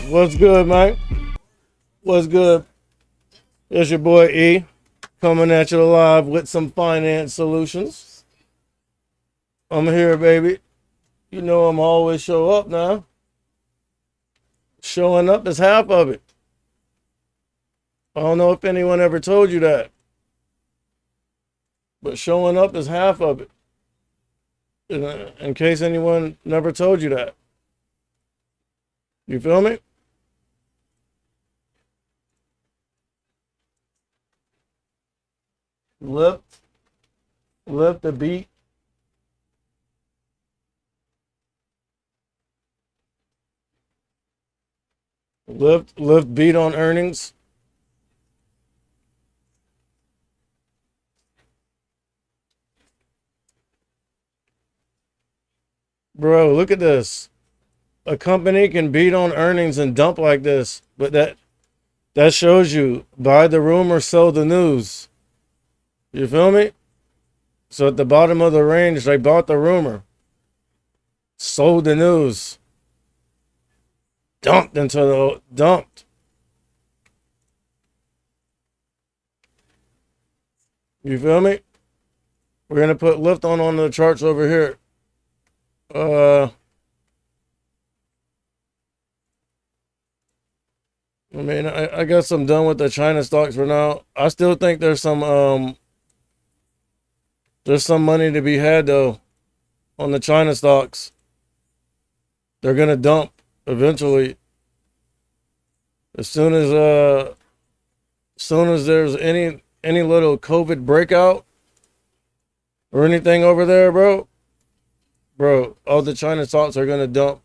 What's good, Mike? What's good? It's your boy E coming at you live with some finance solutions. I'm here, baby. You know I'm always show up now. Showing up is half of it. I don't know if anyone ever told you that, but showing up is half of it. In case anyone never told you that. You feel me? Lift, lift the beat. Lift beat on earnings. Bro, look at this. A company can beat on earnings and dump like this, but that shows you buy the rumor, sell the news. You feel me? So at the bottom of the range, they bought the rumor, sold the news, dumped. You feel me? We're gonna put lift on the charts over here. I mean, I guess I'm done with the China stocks for now. I still think there's some money to be had though on the China stocks. They're gonna dump eventually. As soon as there's any little COVID breakout or anything over there, bro, all the China stocks are gonna dump.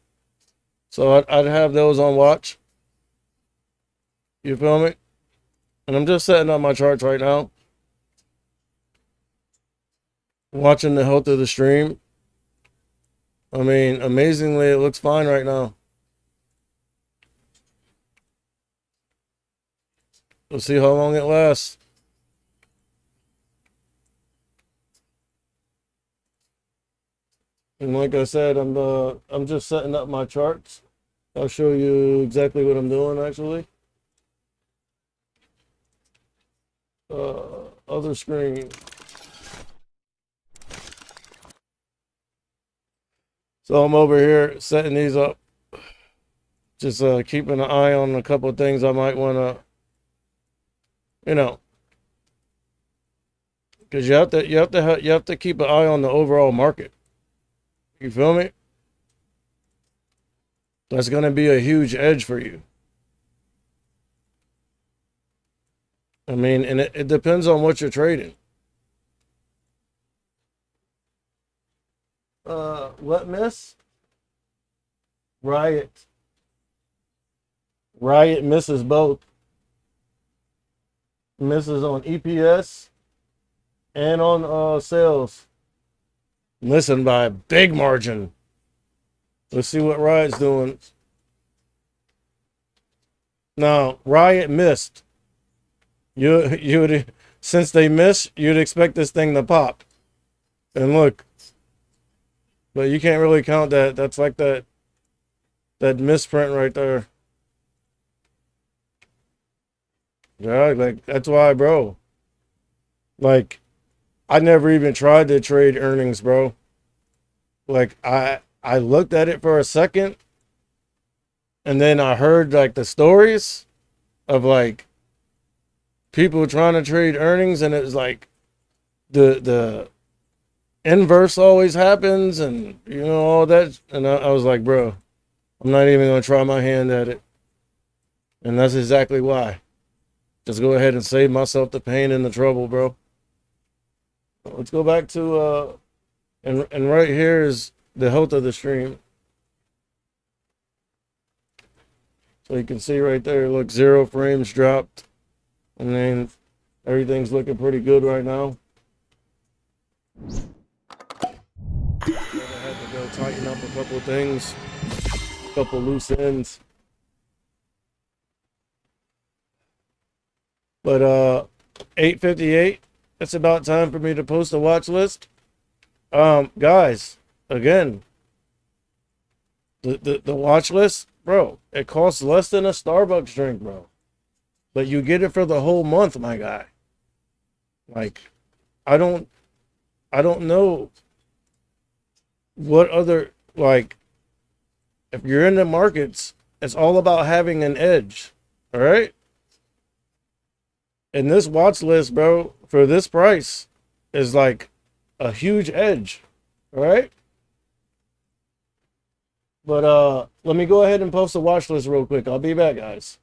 So I'd have those on watch. You feel me? And I'm just setting up my charts right now. Watching the health of the stream. I mean, amazingly, it looks fine right now. We'll see how long it lasts. And like I said, I'm just setting up my charts. I'll show you exactly what I'm doing actually. Other screen. So I'm over here setting these up. Just keeping an eye on a couple of things I might want to, because you have to keep an eye on the overall market. You feel me? That's going to be a huge edge for you. I mean, and it depends on what you're trading. What miss? Riot. Riot misses both. Misses on EPS and on sales. Missing by a big margin. Let's see what Riot's doing. Now, Riot missed. You would, since they missed, you'd expect this thing to pop. And look, but you can't really count that. That's like that misprint right there. Yeah, like that's why, bro. Like, I never even tried to trade earnings, bro. Like I looked at it for a second, and then I heard like the stories of like people trying to trade earnings, and it was like the inverse always happens, and all that. And I was like, bro, I'm not even gonna try my hand at it. And that's exactly why. Just go ahead and save myself the pain and the trouble, bro. Let's go back to and right here is the health of the stream. So you can see right there, look, 0 frames dropped. I mean, everything's looking pretty good right now. I had to go tighten up a couple of things, a couple loose ends. But 8:58, it's about time for me to post a watch list. Guys, again, the watch list, bro, it costs less than a Starbucks drink, bro. But you get it for the whole month, my guy. Like, I don't know what other, like, if you're in the markets, it's all about having an edge. All right? And this watch list, bro, for this price is like a huge edge. All right? But let me go ahead and post a watch list real quick. I'll be back, guys.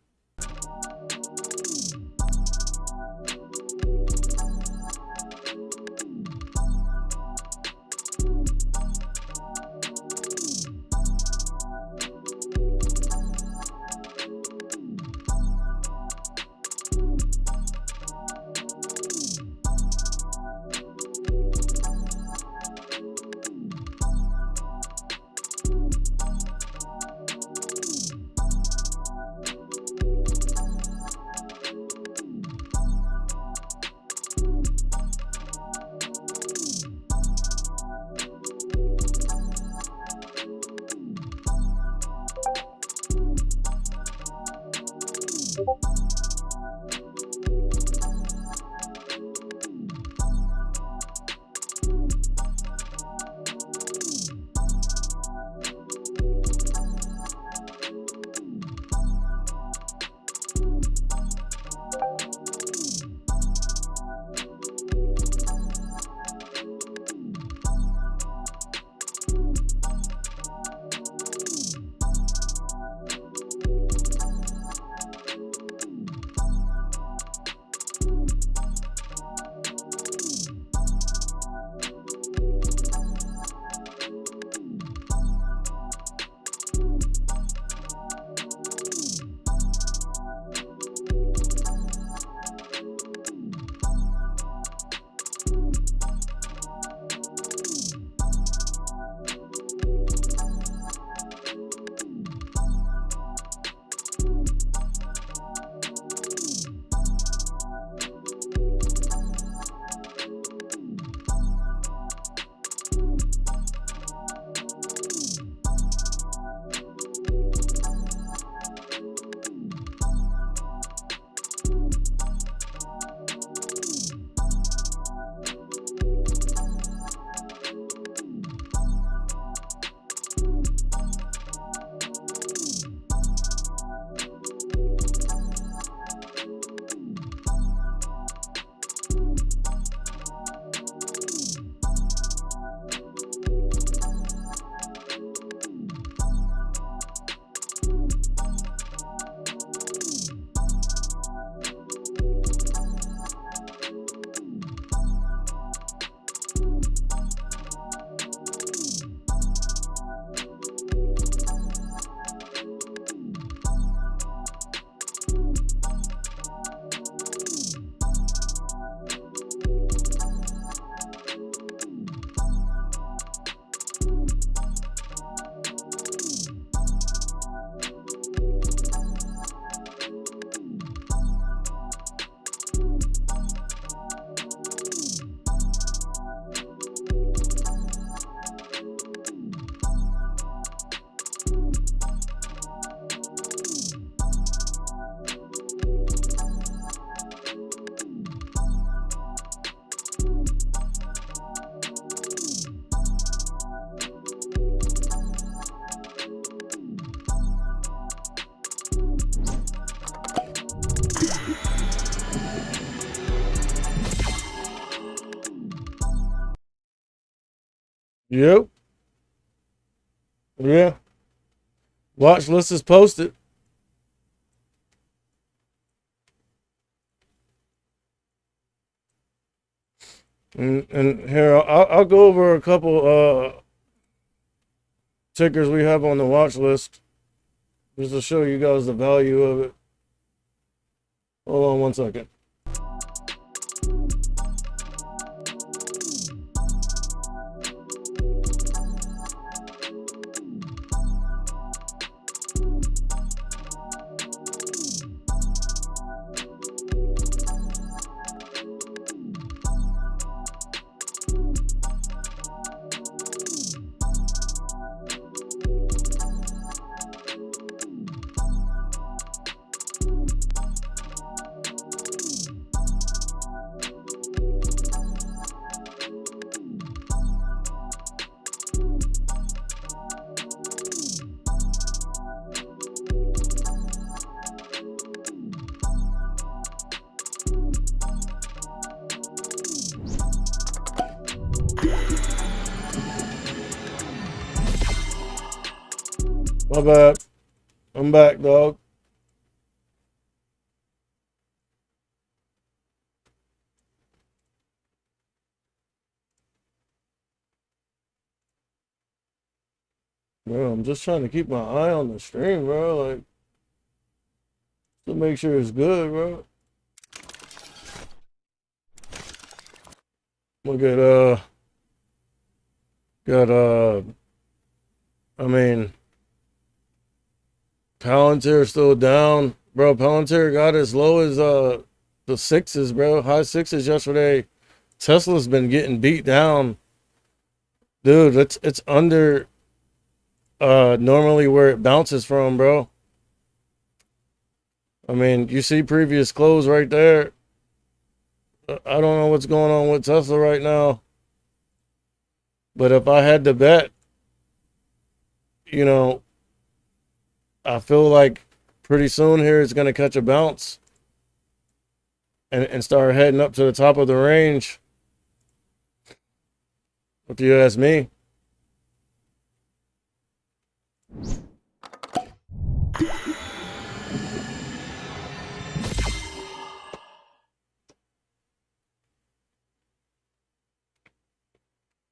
Yep. Yeah. Watch list is posted. And here I'll go over a couple tickers we have on the watch list just to show you guys the value of it. Hold on one second. My bad. I'm back, dog. Bro, I'm just trying to keep my eye on the stream, bro. Like, to make sure it's good, bro. Look at, got, I mean, Palantir still down. Bro, Palantir got as low as, the sixes, bro. High sixes yesterday. Tesla's been getting beat down. Dude, it's under, normally where it bounces from, bro. I mean, you see previous close right there. I don't know what's going on with Tesla right now. But if I had to bet, you know, I feel like pretty soon here it's going to catch a bounce and start heading up to the top of the range. If you ask me.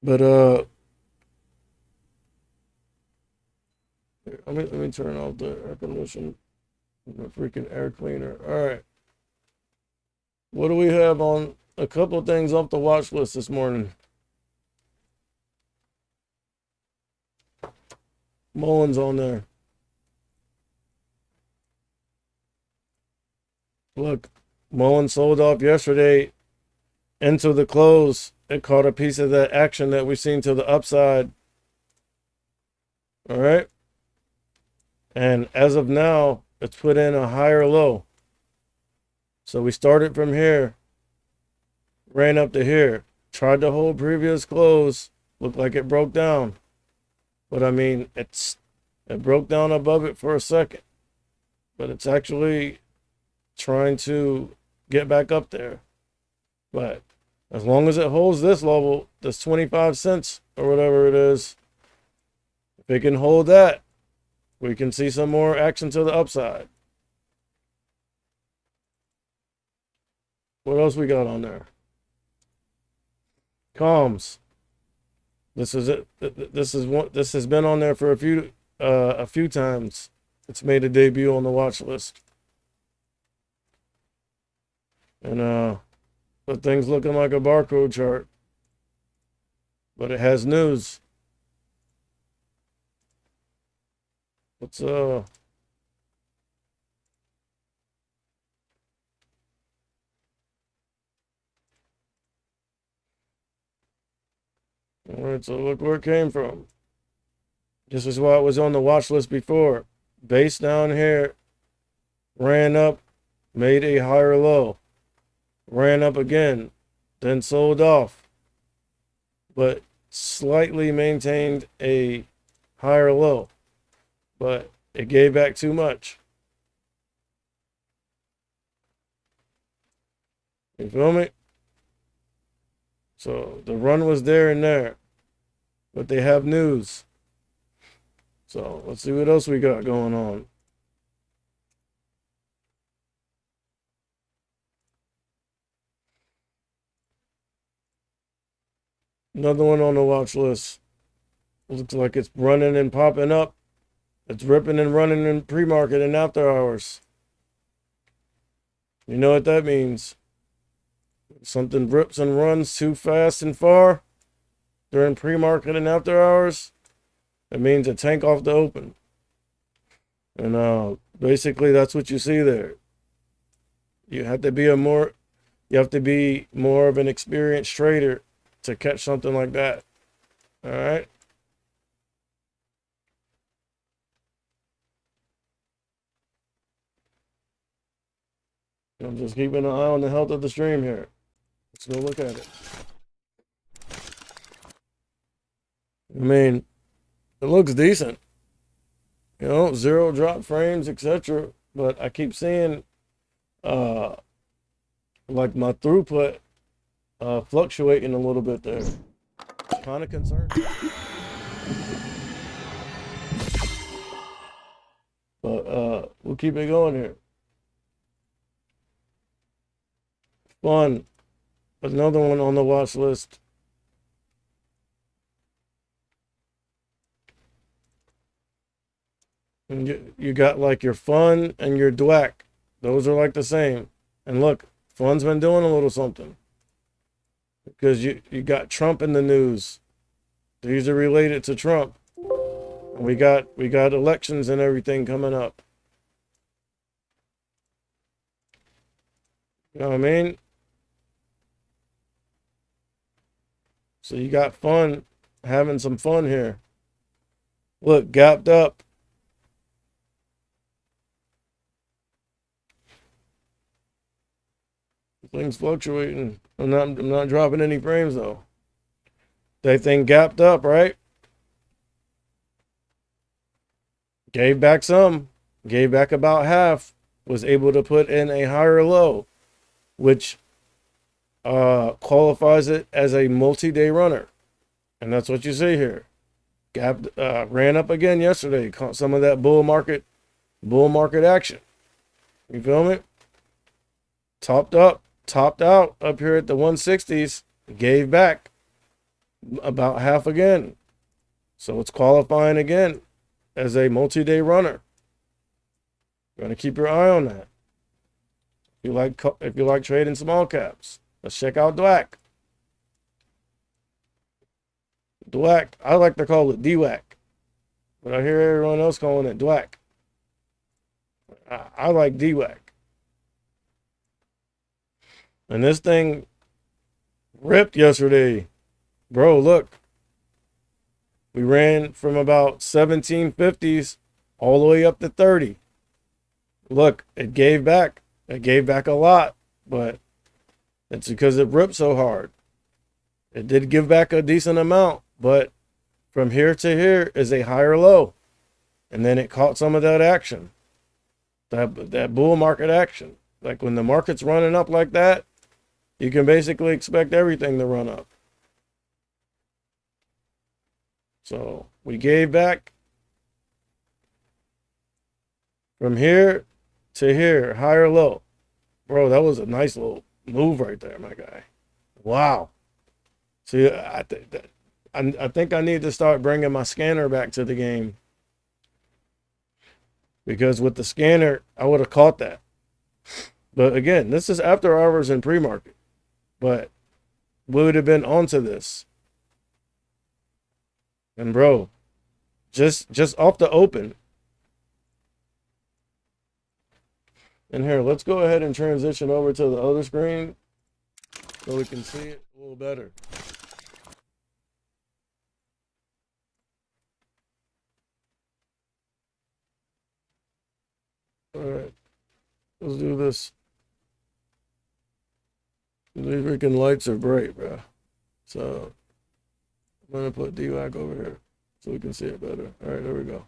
But let me turn off the air conditioner, the freaking air cleaner. All right. What do we have on a couple of things off the watch list this morning? Mullins on there. Look, Mullins sold off yesterday into the close. It caught a piece of that action that we've seen to the upside. All right. And as of now, it's put in a higher low. So we started from here, ran up to here, tried to hold previous close, looked like it broke down. But I mean, it broke down above it for a second. But it's actually trying to get back up there. But as long as it holds this level, this 25 cents or whatever it is, if it can hold that, we can see some more action to the upside. What else we got on there? Comms. This is it. This has been on there for a few times. It's made a debut on the watch list. And the thing's looking like a barcode chart. But it has news. Let's all right, so look where it came from. This is why it was on the watch list before. Base down here, ran up, made a higher low, ran up again, then sold off, but slightly maintained a higher low, but it gave back too much. You feel me? So the run was there and there, but they have news. So let's see what else we got going on. Another one on the watch list. Looks like it's running and popping up. It's ripping and running in pre-market and after hours. You know what that means. If something rips and runs too fast and far during pre-market and after hours, it means a tank off the open. And basically that's what you see there. You have to be more of an experienced trader to catch something like that. All right. I'm just keeping an eye on the health of the stream here. Let's go look at it. I mean, it looks decent. You know, zero drop frames, etc. But I keep seeing like my throughput fluctuating a little bit there. Kind of concerned. But we'll keep it going here. Fun. Another one on the watch list. And you got like your fun and your dwack. Those are like the same. And look, fun's been doing a little something. Because you got Trump in the news. These are related to Trump. And we got elections and everything coming up. You know what I mean? So you got fun, having some fun here. Look, gapped up. Things fluctuating. I'm not dropping any frames though. That thing gapped up, right? Gave back some. Gave back about half. Was able to put in a higher low, which qualifies it as a multi-day runner. And that's what you see here. Gap ran up again yesterday. Caught some of that bull market action. You feel me? Topped out up here at the 160s. Gave back about half again. So it's qualifying again as a multi-day runner. You're gonna keep your eye on that. If you like trading small caps, let's check out DWAC. DWAC, I like to call it DWAC, but I hear everyone else calling it DWAC. I like DWAC. And this thing ripped yesterday. Bro, look. We ran from about 1750s all the way up to 30. Look, it gave back. It gave back a lot, but it's because it ripped so hard. It did give back a decent amount, but from here to here is a higher low. And then it caught some of that action. That bull market action. Like when the market's running up like that, you can basically expect everything to run up. So we gave back from here to here, higher low. Bro, that was a nice little move right there, my guy. Wow. See, I think I need to start bringing my scanner back to the game. Because with the scanner, I would have caught that. But again, this is after hours and pre-market. But we would have been onto this. And bro, just off the open. And here, let's go ahead and transition over to the other screen so we can see it a little better. All right, let's do this. These freaking lights are bright, bro. So I'm gonna put DWAC over here so we can see it better. All right, there we go.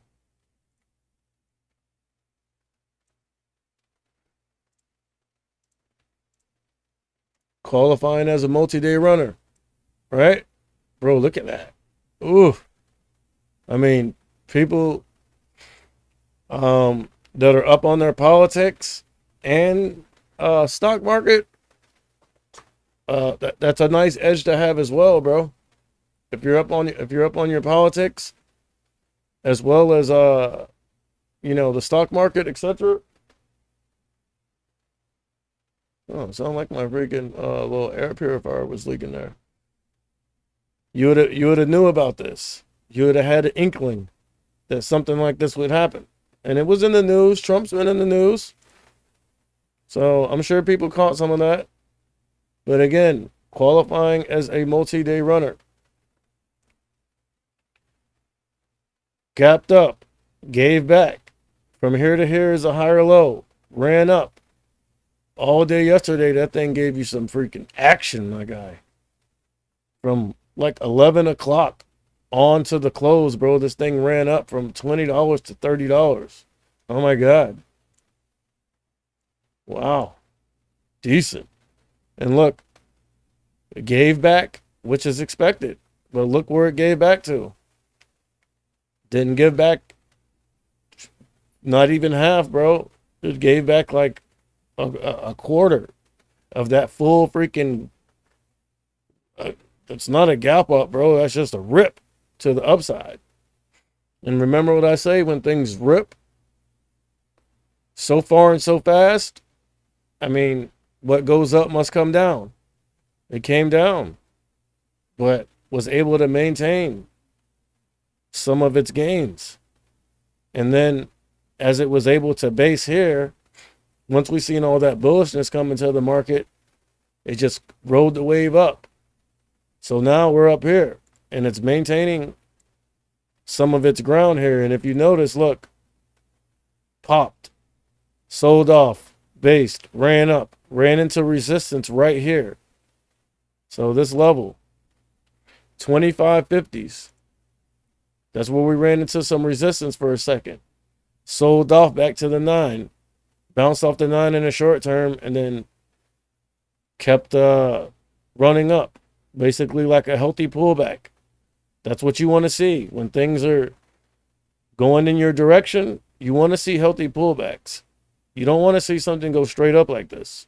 Qualifying as a multi-day runner, right? Bro, look at that. Ooh. I mean, people that are up on their politics and stock market, that's a nice edge to have as well, bro. If you're up on your politics, as well as the stock market, etc. Oh, sound like my freaking little air purifier was leaking there. You would have knew about this. You would have had an inkling that something like this would happen. And it was in the news. Trump's been in the news. So I'm sure people caught some of that. But again, qualifying as a multi-day runner. Gapped up. Gave back. From here to here is a higher low. Ran up. All day yesterday, that thing gave you some freaking action, my guy. From like 11 o'clock on to the close, bro, this thing ran up from $20 to $30. Oh, my God. Wow. Decent. And look, it gave back, which is expected. But look where it gave back to. Didn't give back Not even half, bro. It gave back like a quarter of that full freaking. Uh, it's not a gap up, bro. That's just a rip to the upside. And remember what I say, when things rip so far and so fast, I mean, what goes up must come down. It came down, but was able to maintain some of its gains. And then as it was able to base here, once we seen all that bullishness come into the market, it just rode the wave up. So now we're up here and it's maintaining some of its ground here. And if you notice, look, popped, sold off, based, ran up, ran into resistance right here. So this level, 2550s, that's where we ran into some resistance for a second. Sold off back to the 9, bounced off the 9 in the short term, and then kept running up, basically like a healthy pullback. That's what you want to see. When things are going in your direction, you want to see healthy pullbacks. You don't want to see something go straight up like this,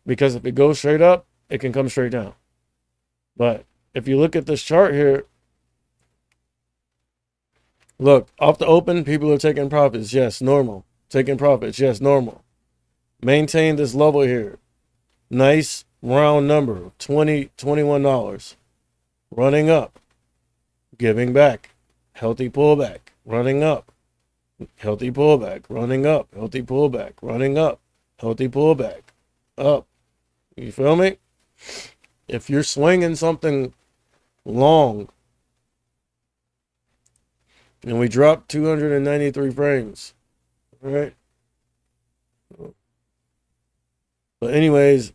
because if it goes straight up, it can come straight down. But if you look at this chart here, look, off the open, people are taking profits. Yes, normal. Taking profits. Yes, normal. Maintain this level here. Nice round number, $20, $21. Running up. Giving back. Healthy pullback. Running up. Healthy pullback. Running up. Healthy pullback. Running up. Healthy pullback. Up. You feel me? If you're swinging something long, and we dropped 293 frames, right? But anyways,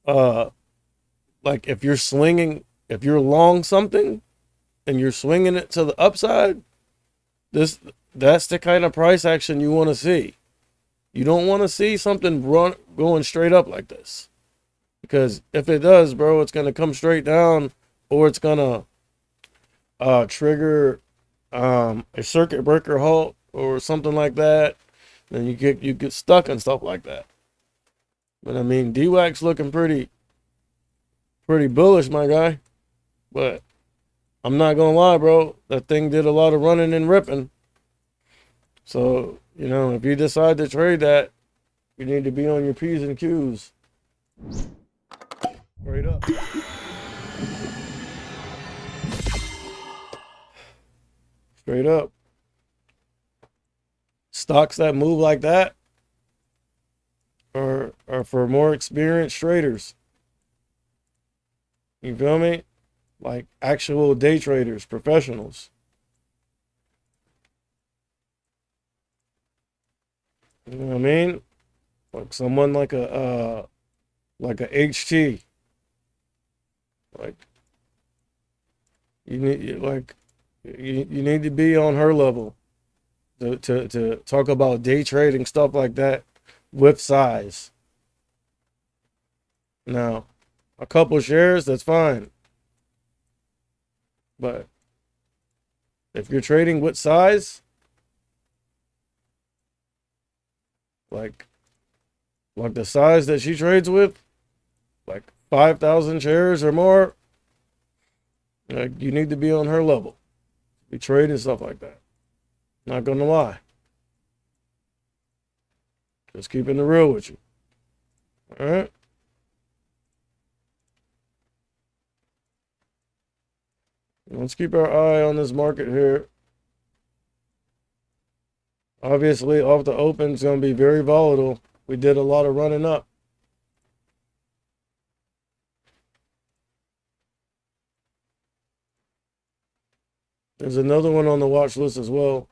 like if you're long something and you're swinging it to the upside, that's the kind of price action you want to see. You don't want to see something going straight up like this, because if it does, bro, it's gonna come straight down, or it's gonna trigger a circuit breaker halt or something like that. Then you get stuck and stuff like that. But I mean, DWAC's looking pretty bullish, my guy. But I'm not gonna lie, bro, that thing did a lot of running and ripping. So, you know, if you decide to trade that, you need to be on your P's and Q's. Straight up. Straight up. Stocks that move like that are for more experienced traders. You feel me? Like actual day traders, professionals. You know what I mean? Like someone like a HT. Like you need to be on her level to talk about day trading, stuff like that, with size. Now, a couple shares, that's fine. But if you're trading with size, like the size that she trades with, like 5,000 shares or more, like you need to be on her level. Be trading stuff like that. Not gonna lie. Just keeping it real with you. All right. Let's keep our eye on this market here. Obviously, off the open, it's going to be very volatile. We did a lot of running up. There's another one on the watch list as well.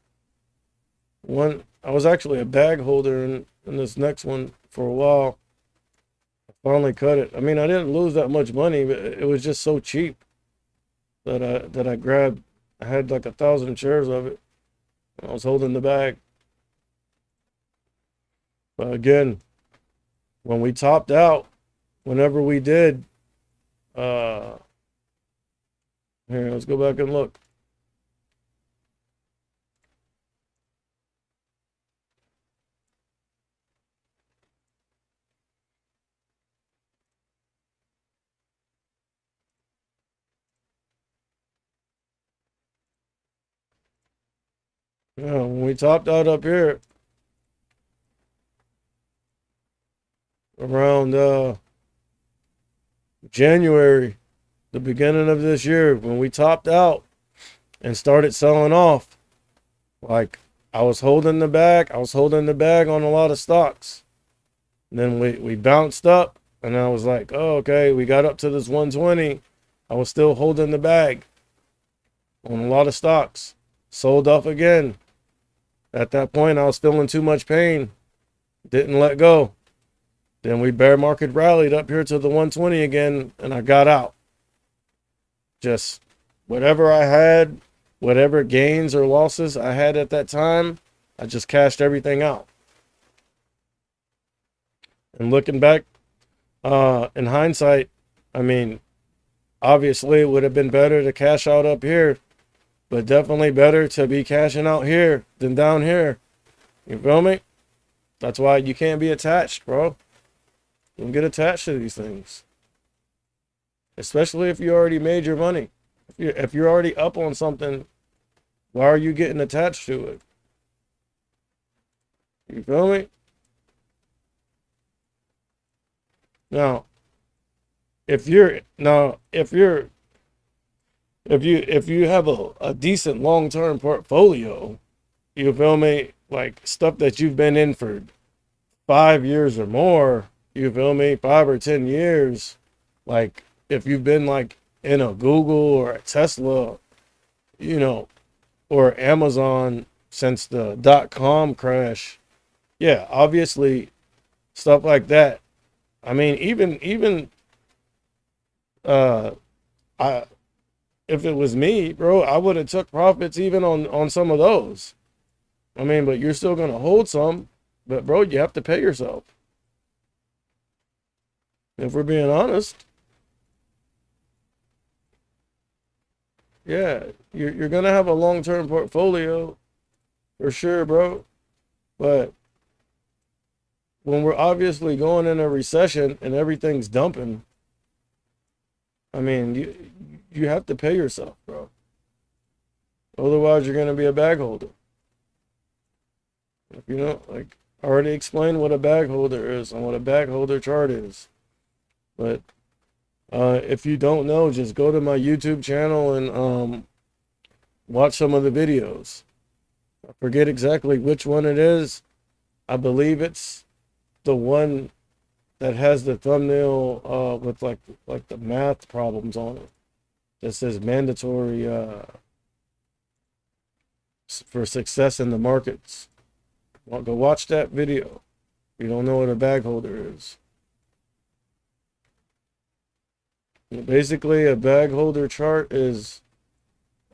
I was actually a bag holder in this next one for a while. I finally cut it. I mean, I didn't lose that much money, but it was just so cheap that I grabbed. I had like 1,000 shares of it. I was holding the bag. But again, when we topped out, whenever we did, here, let's go back and look. When we topped out up here around January, the beginning of this year, when we topped out and started selling off, like I was holding the bag. I was holding the bag on a lot of stocks. And then we bounced up, and I was like, oh, okay, we got up to this 120. I was still holding the bag on a lot of stocks. Sold off again. At that point, I was feeling too much pain. Didn't let go. Then we bear market rallied up here to the 120 again, and I got out. Just whatever I had, whatever gains or losses I had at that time, I just cashed everything out. And looking back, in hindsight, I mean, obviously it would have been better to cash out up here, but definitely better to be cashing out here than down here. You feel me? That's why you can't be attached, bro. Don't get attached to these things. Especially if you already made your money. If you're already up on something, why are you getting attached to it? You feel me? Now, if you have a decent long-term portfolio, you feel me? Like stuff that you've been in for 5 years or more, you feel me? 5 or 10 years. Like if you've been like in a Google or a Tesla, you know, or Amazon since the .com crash, yeah, obviously stuff like that. I mean, even uh, I if it was me, bro, I would have took profits even on some of those. I mean, but you're still gonna hold some, but bro, you have to pay yourself. If we're being honest, yeah, you're gonna have a long term portfolio for sure, bro. But when we're obviously going in a recession and everything's dumping, I mean, you have to pay yourself, bro. Otherwise, you're gonna be a bag holder. If you know, like I already explained what a bag holder is and what a bag holder chart is. But if you don't know, just go to my YouTube channel and watch some of the videos. I forget exactly which one it is. I believe it's the one that has the thumbnail with like the math problems on it. That says mandatory for success in the markets. Well, go watch that video. If you don't know what a bag holder is. Basically, a bag holder chart is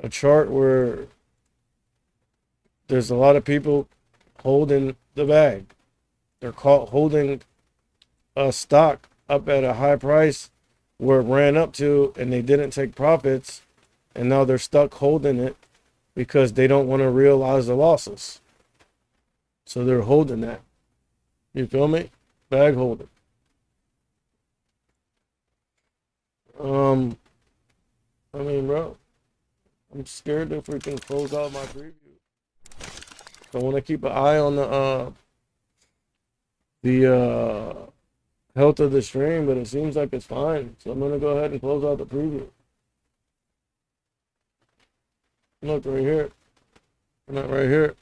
a chart where there's a lot of people holding the bag. They're caught holding a stock up at a high price where it ran up to, and they didn't take profits, and now they're stuck holding it because they don't want to realize the losses. So they're holding that. You feel me? Bag holder. I mean, bro, I'm scared if we can close out my preview. I want to keep an eye on the health of the stream, but it seems like it's fine. So I'm gonna go ahead and close out the preview. Look right here. Not right here.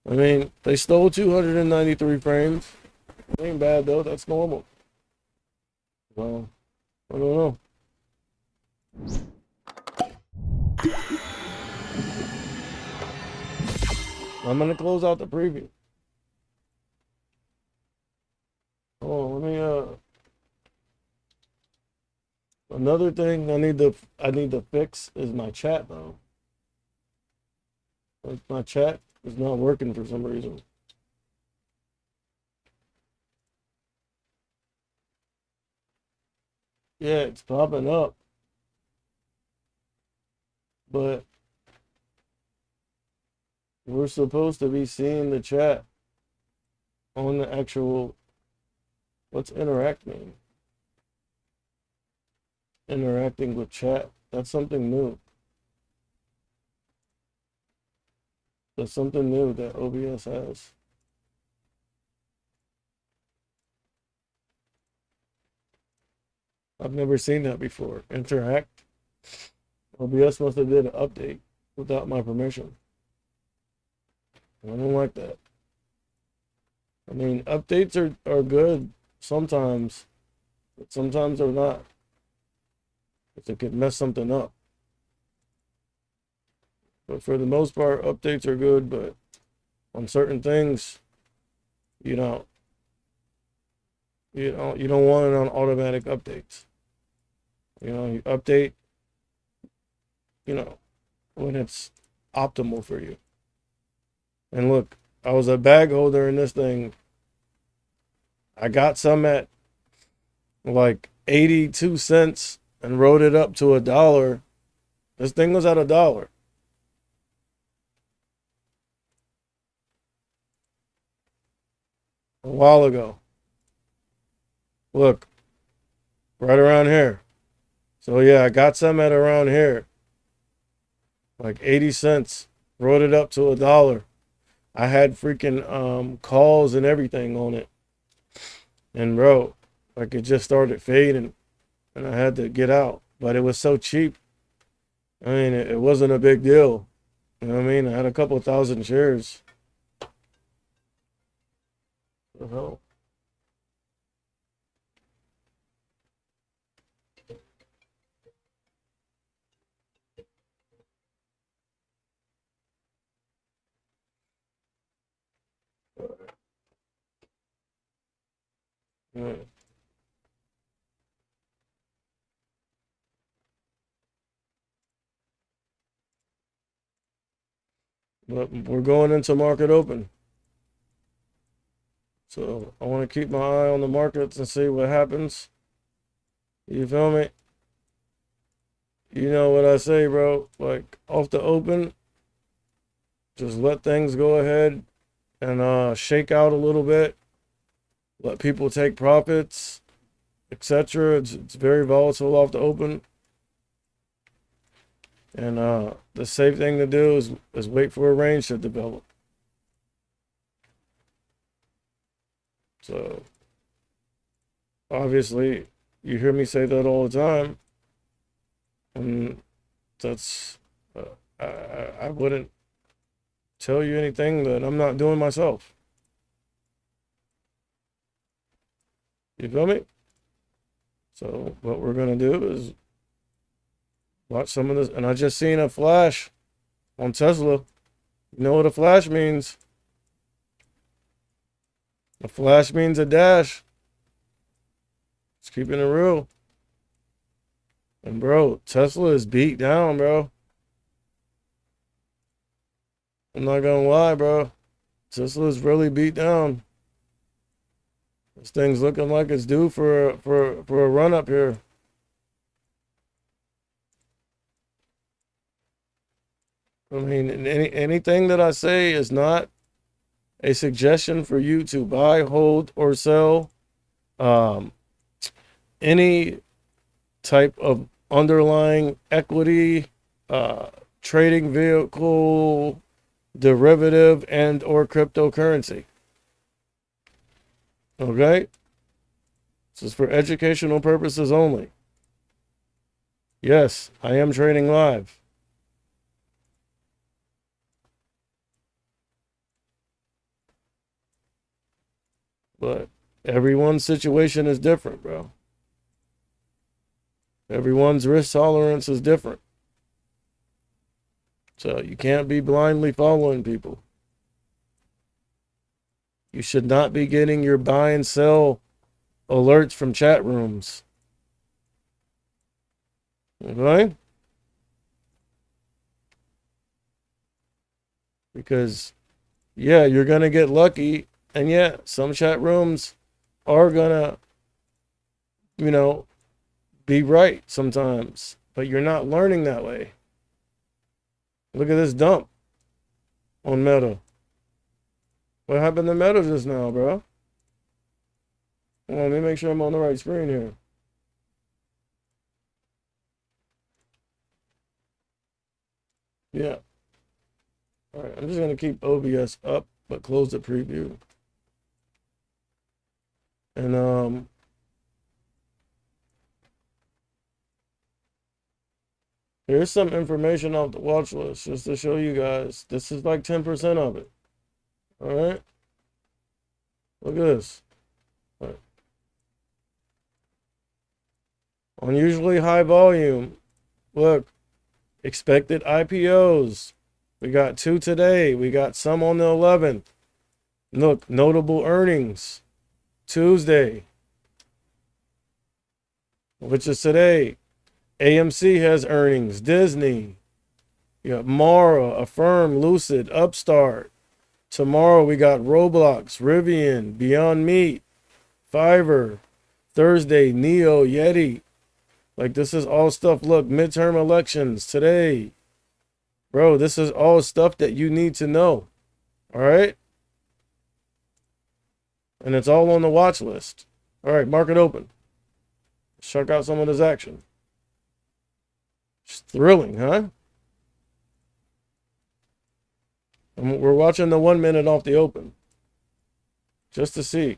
I mean, they stole 293 frames. Ain't bad though. That's normal. Well, I don't know. I'm gonna close out the preview. Oh, let me another thing I need to fix is my chat though. Like my chat is not working for some reason. Yeah, it's popping up. But we're supposed to be seeing the chat on the actual. What's interact mean? Interacting with chat. That's something new. That's something new that OBS has. I've never seen that before. Interact. OBS must have did an update without my permission. I don't like that. I mean, updates are good sometimes, but sometimes they're not. It could mess something up. But for the most part, updates are good, but on certain things, you know, you don't want it on automatic updates. You update, when it's optimal for you. And look, I was a bag holder in this thing. I got some at like 82 cents and wrote it up to $1. This thing was at $1 a while ago. Look, right around here. So yeah, I got some at around here. Like 80 cents. Wrote it up to $1. I had freaking calls and everything on it. And bro, like it just started fading and I had to get out. But it was so cheap. I mean, it wasn't a big deal. You know what I mean? I had a couple thousand shares. What the hell? Yeah. But we're going into market open. So I want to keep my eye on the markets and see what happens. You feel me? You know what I say, bro? Like off the open, just let things go ahead and shake out a little bit. Let people take profits, etc. It's very volatile off the open. And the safe thing to do is wait for a range to develop. So obviously you hear me say that all the time. And that's I wouldn't tell you anything that I'm not doing myself. You feel me? So what we're gonna do is watch some of this. And I just seen a flash on Tesla. You know what a flash means? A flash means a dash. It's keeping it real. And bro, Tesla is beat down, bro. I'm not gonna lie, bro. Tesla is really beat down. This thing's looking like it's due for a run up here. I mean, anything that I say is not a suggestion for you to buy, hold, or sell any type of underlying equity, trading vehicle, derivative, and or cryptocurrency. Okay? This is for educational purposes only. Yes, I am trading live. But everyone's situation is different, bro. Everyone's risk tolerance is different. So you can't be blindly following people. You should not be getting your buy and sell alerts from chat rooms. Okay? Because, yeah, you're going to get lucky. And yeah, some chat rooms are going to, be right sometimes. But you're not learning that way. Look at this dump on Meta. What happened to Meta just now, bro? Hold on, let me make sure I'm on the right screen here. Yeah. All right, I'm just gonna keep OBS up, but close the preview. And here's some information off the watch list just to show you guys. This is like 10% of it. All right. Look at this. All right. Unusually high volume. Look, expected IPOs. We got 2 today. We got some on the 11th. Look, notable earnings. Tuesday, which is today. AMC has earnings. Disney. You got Mara, Affirm, Lucid, Upstart. Tomorrow we got Roblox, Rivian, Beyond Meat, Fiverr. Thursday, Neo, Yeti. Like, this is all stuff. Look, midterm elections today. Bro, this is all stuff that you need to know. All right? And it's all on the watch list. All right, market open. Let's check out some of this action. It's thrilling, huh? And we're watching the 1 minute off the open. Just to see.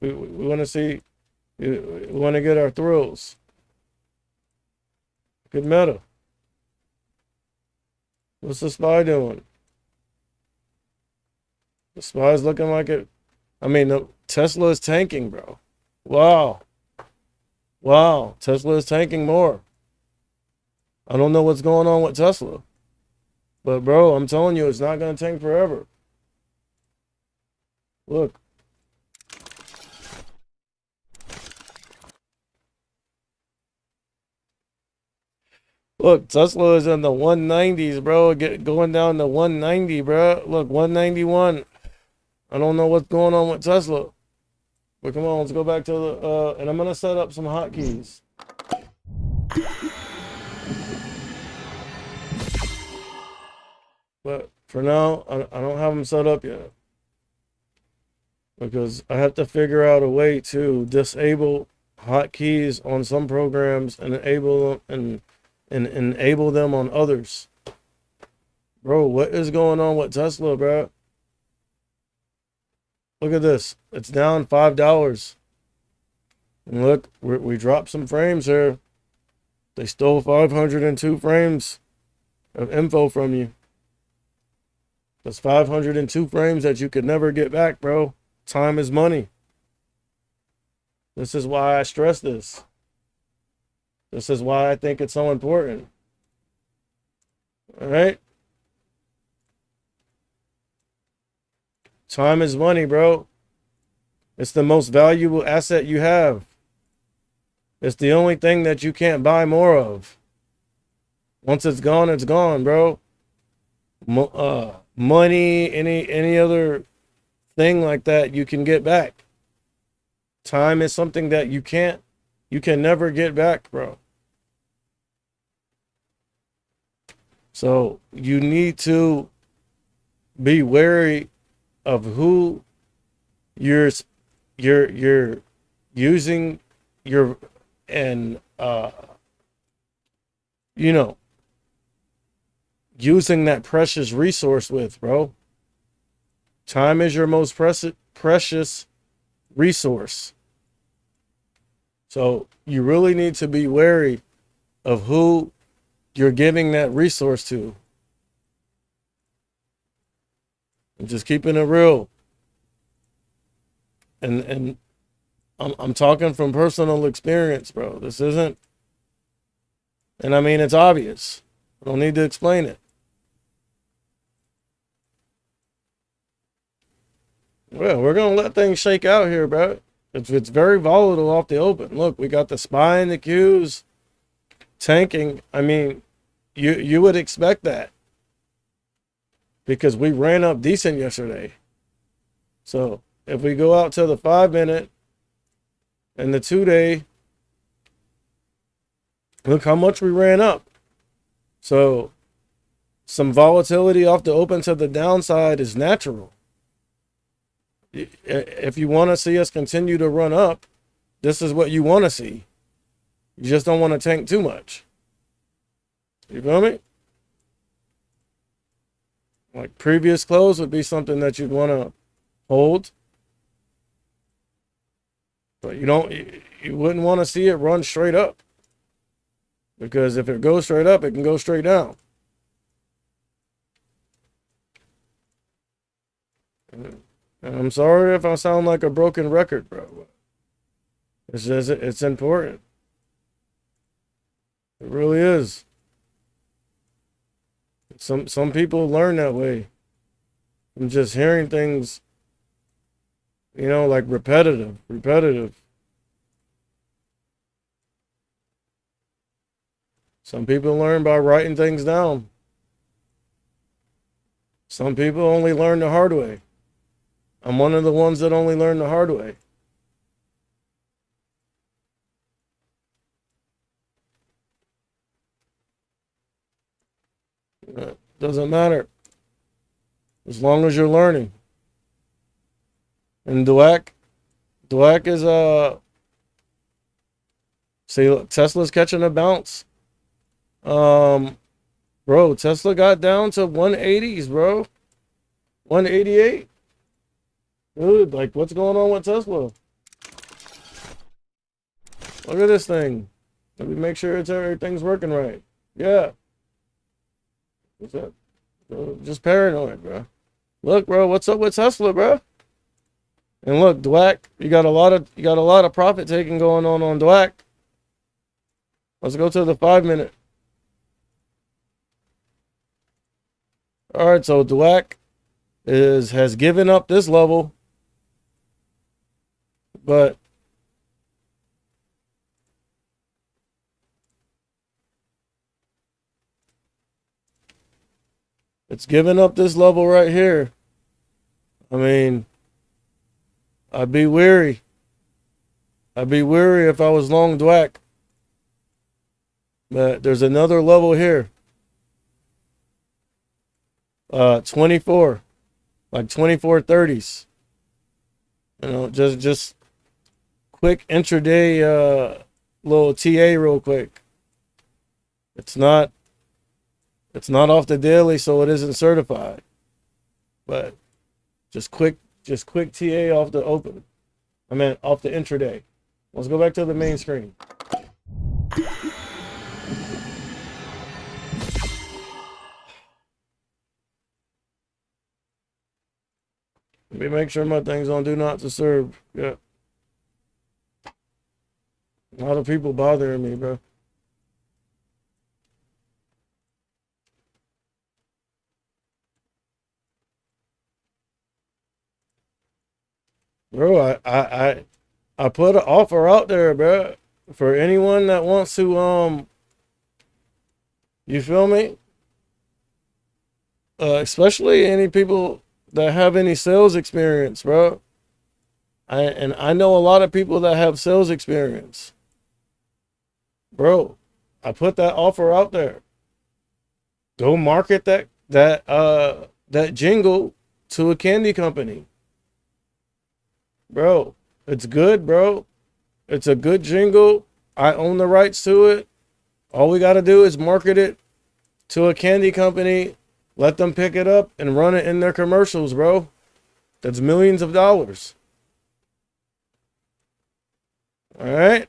We want to see. We want to get our thrills. Good meta. What's the SPY doing? The SPY's looking like it. I mean, the Tesla is tanking, bro. Wow. Wow. Tesla is tanking more. I don't know what's going on with Tesla. But, bro, I'm telling you, it's not going to tank forever. Look. Look, Tesla is in the 190s, bro. Going down to 190, bro. Look, 191. I don't know what's going on with Tesla. But come on, let's go back to the... and I'm going to set up some hotkeys. But for now, I don't have them set up yet. Because I have to figure out a way to disable hotkeys on some programs and enable them and enable them on others. Bro, what is going on with Tesla, bro? Look at this. It's down $5. And look, we dropped some frames here. They stole 502 frames of info from you. That's 502 frames that you could never get back, bro. Time is money. This is why I stress this. This is why I think it's so important. All right? Time is money, bro. It's the most valuable asset you have. It's the only thing that you can't buy more of. Once it's gone, bro. Money, any other thing like that, you can get back. Time is something that you can never get back, bro. So you need to be wary of who you're using your and using that precious resource with, bro. Time is your most precious resource. So you really need to be wary of who you're giving that resource to. And just keeping it real. And I'm talking from personal experience, bro. This isn't, and I mean, it's obvious. I don't need to explain it. Well, we're going to let things shake out here, bro. It's very volatile off the open. Look, we got the SPY and the Qs tanking. I mean, you would expect that. Because we ran up decent yesterday. So, if we go out to the 5 minute and the 2 day, look how much we ran up. So, some volatility off the open to the downside is natural. If you want to see us continue to run up, this is what you want to see. You just don't want to tank too much. You feel me? Like previous close would be something that you'd want to hold, but you wouldn't want to see it run straight up, because if it goes straight up, it can go straight down. And I'm sorry if I sound like a broken record, bro. It's just, it's important. It really is. Some people learn that way from just hearing things, like repetitive. Some people learn by writing things down. Some people only learn the hard way. I'm one of the ones that only learn the hard way. Doesn't matter as long as you're learning. And Dweck is see, look, Tesla's catching a bounce. Bro, Tesla got down to 180s, bro. 188. Dude, like, what's going on with Tesla? Look at this thing. Let me make sure everything's working right. Yeah. What's that? Just paranoid, bro. Look, bro, what's up with Tesla, bro? And look, Dweck, you got a lot of profit taking going on Dweck. Let's go to the 5-minute. All right, so Dweck has given up this level, but it's given up this level right here. I mean, I'd be weary. I'd be weary if I was long Dweck. But there's another level here. 24, like 24.30s. Just quick intraday little TA real quick. It's not off the daily, so it isn't certified. But just quick TA off the open. I meant off the intraday. Let's go back to the main screen. Let me make sure my thing's on do not disturb. Yeah. A lot of people bothering me, bro. Bro, I put an offer out there, bro, for anyone that wants to you feel me? Especially any people that have any sales experience, bro. I know a lot of people that have sales experience. Bro, I put that offer out there. Go market that jingle to a candy company. Bro, it's good, bro. It's a good jingle. I own the rights to it. All we got to do is market it to a candy company, let them pick it up and run it in their commercials, bro. That's millions of dollars. All right?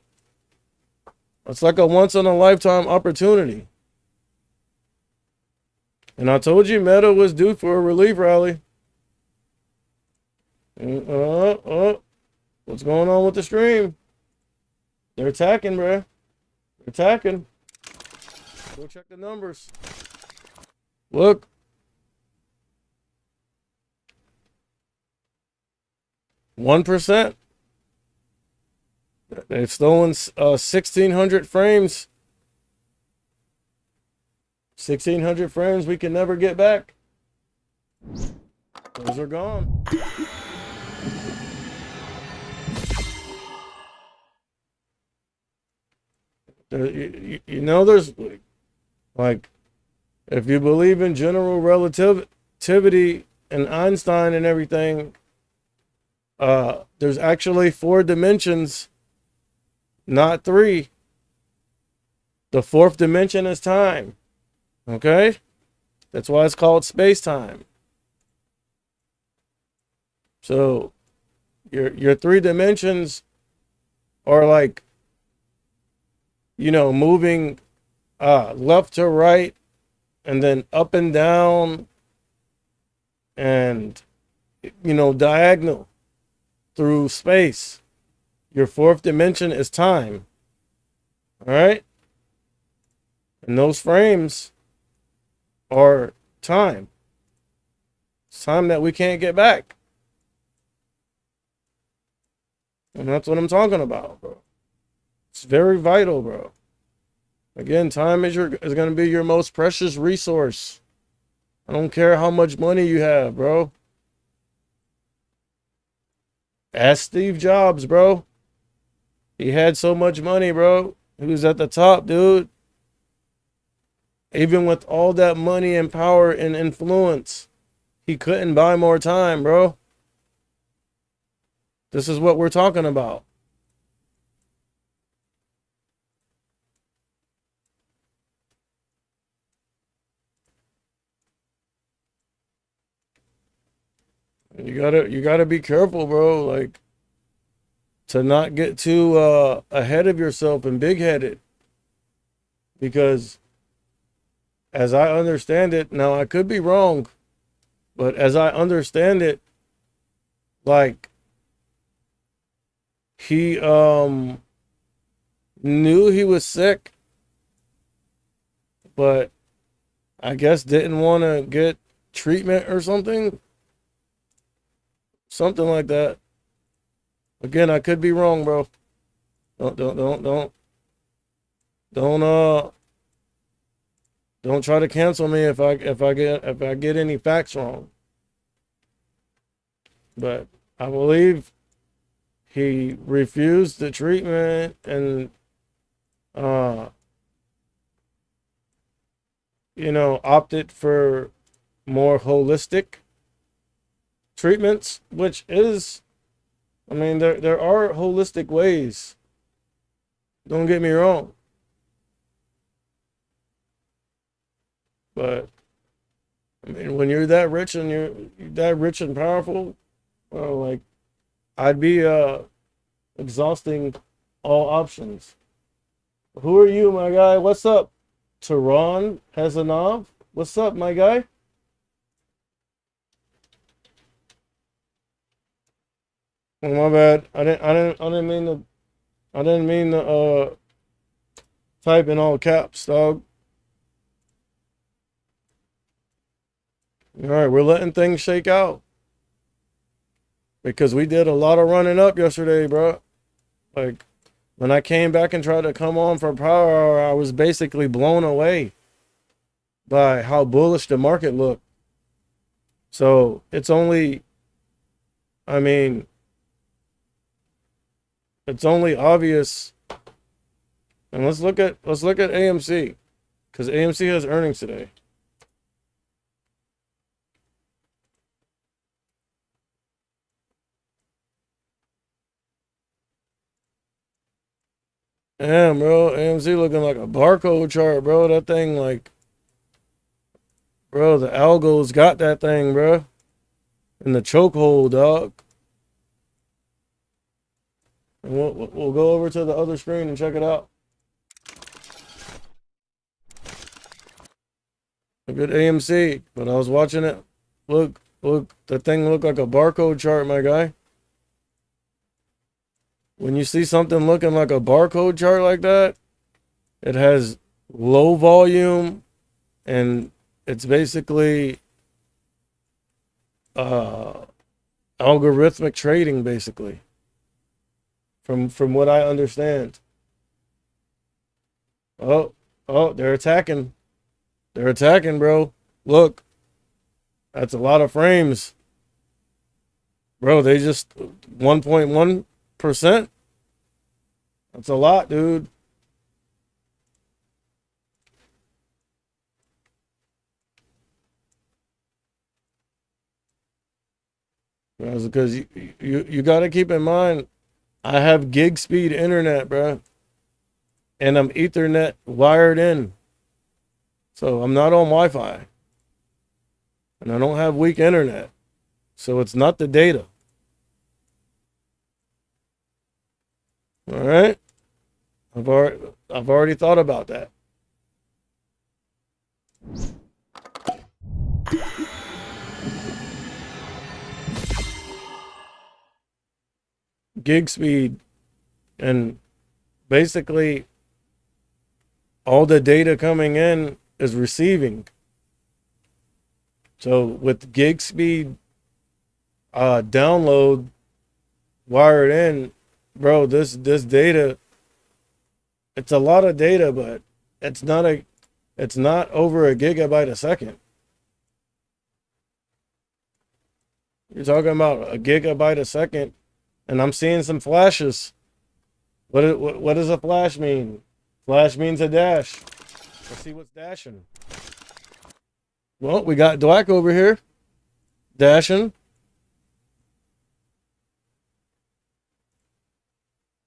It's like a once-in-a-lifetime opportunity. And I told you Meta was due for a relief rally. What's going on with the stream? They're attacking, bro. They're attacking. Go check the numbers. Look. %. They've stolen 1,600 frames. 1,600 frames we can never get back. Those are gone. There's like, if you believe in general relativity and Einstein and everything, there's actually 4 dimensions, not 3. The 4th dimension is time. Okay? That's why it's called space-time. So your three dimensions are like, moving left to right and then up and down and diagonal through space. Your fourth dimension is time. All right? And those frames are time. It's time that we can't get back. And that's what I'm talking about, bro. It's very vital, bro. Again, time is going to be your most precious resource. I don't care how much money you have, bro. Ask Steve Jobs, bro. He had so much money, bro. He was at the top, dude. Even with all that money and power and influence, he couldn't buy more time, bro. This is what we're talking about. You gotta be careful, bro. Like, to not get too ahead of yourself and big headed. Because as I understand it, now I could be wrong, but as I understand it, like, he knew he was sick, but I guess didn't want to get treatment or something. Something like that. Again, I could be wrong, bro. Don't don't try to cancel me if I get any facts wrong. But I believe he refused the treatment and opted for more holistic treatments, which is, I mean, there are holistic ways. Don't get me wrong. But I mean, when you're that rich and you're that rich and powerful, well, like, I'd be exhausting all options. Who are you, my guy? What's up? Tehran Hazanov? What's up, my guy? Oh, my bad. I didn't mean to type in all caps, dog. All right, we're letting things shake out because we did a lot of running up yesterday, bro. Like, when I came back and tried to come on for power hour, I was basically blown away by how bullish the market looked. So I mean, it's only obvious. And let's look at AMC, because AMC has earnings today. Damn, bro, AMC looking like a barcode chart, bro. That thing, like, bro, the algos got that thing, bro, in the chokehold, dog. And we'll go over to the other screen and check it out. A good AMC, but I was watching it. Look, the thing looked like a barcode chart, my guy. When you see something looking like a barcode chart like that, it has low volume and it's basically algorithmic trading, basically. From what I understand. Oh, they're attacking. They're attacking, bro. Look, that's a lot of frames. Bro, they just 1.1%. That's a lot, dude. Because you got to keep in mind, I have gig speed internet, bro, and I'm Ethernet wired in, so I'm not on Wi-Fi, and I don't have weak internet, so it's not the data. All right. I've already thought about that. Gig speed, and basically all the data coming in is receiving. So with gig speed download wired in, bro, this data, it's a lot of data, but it's not over a gigabyte a second. You're talking about a gigabyte a second, and I'm seeing some flashes. What does a flash mean? Flash means a dash. Let's see what's dashing. Well, we got Dwack over here dashing.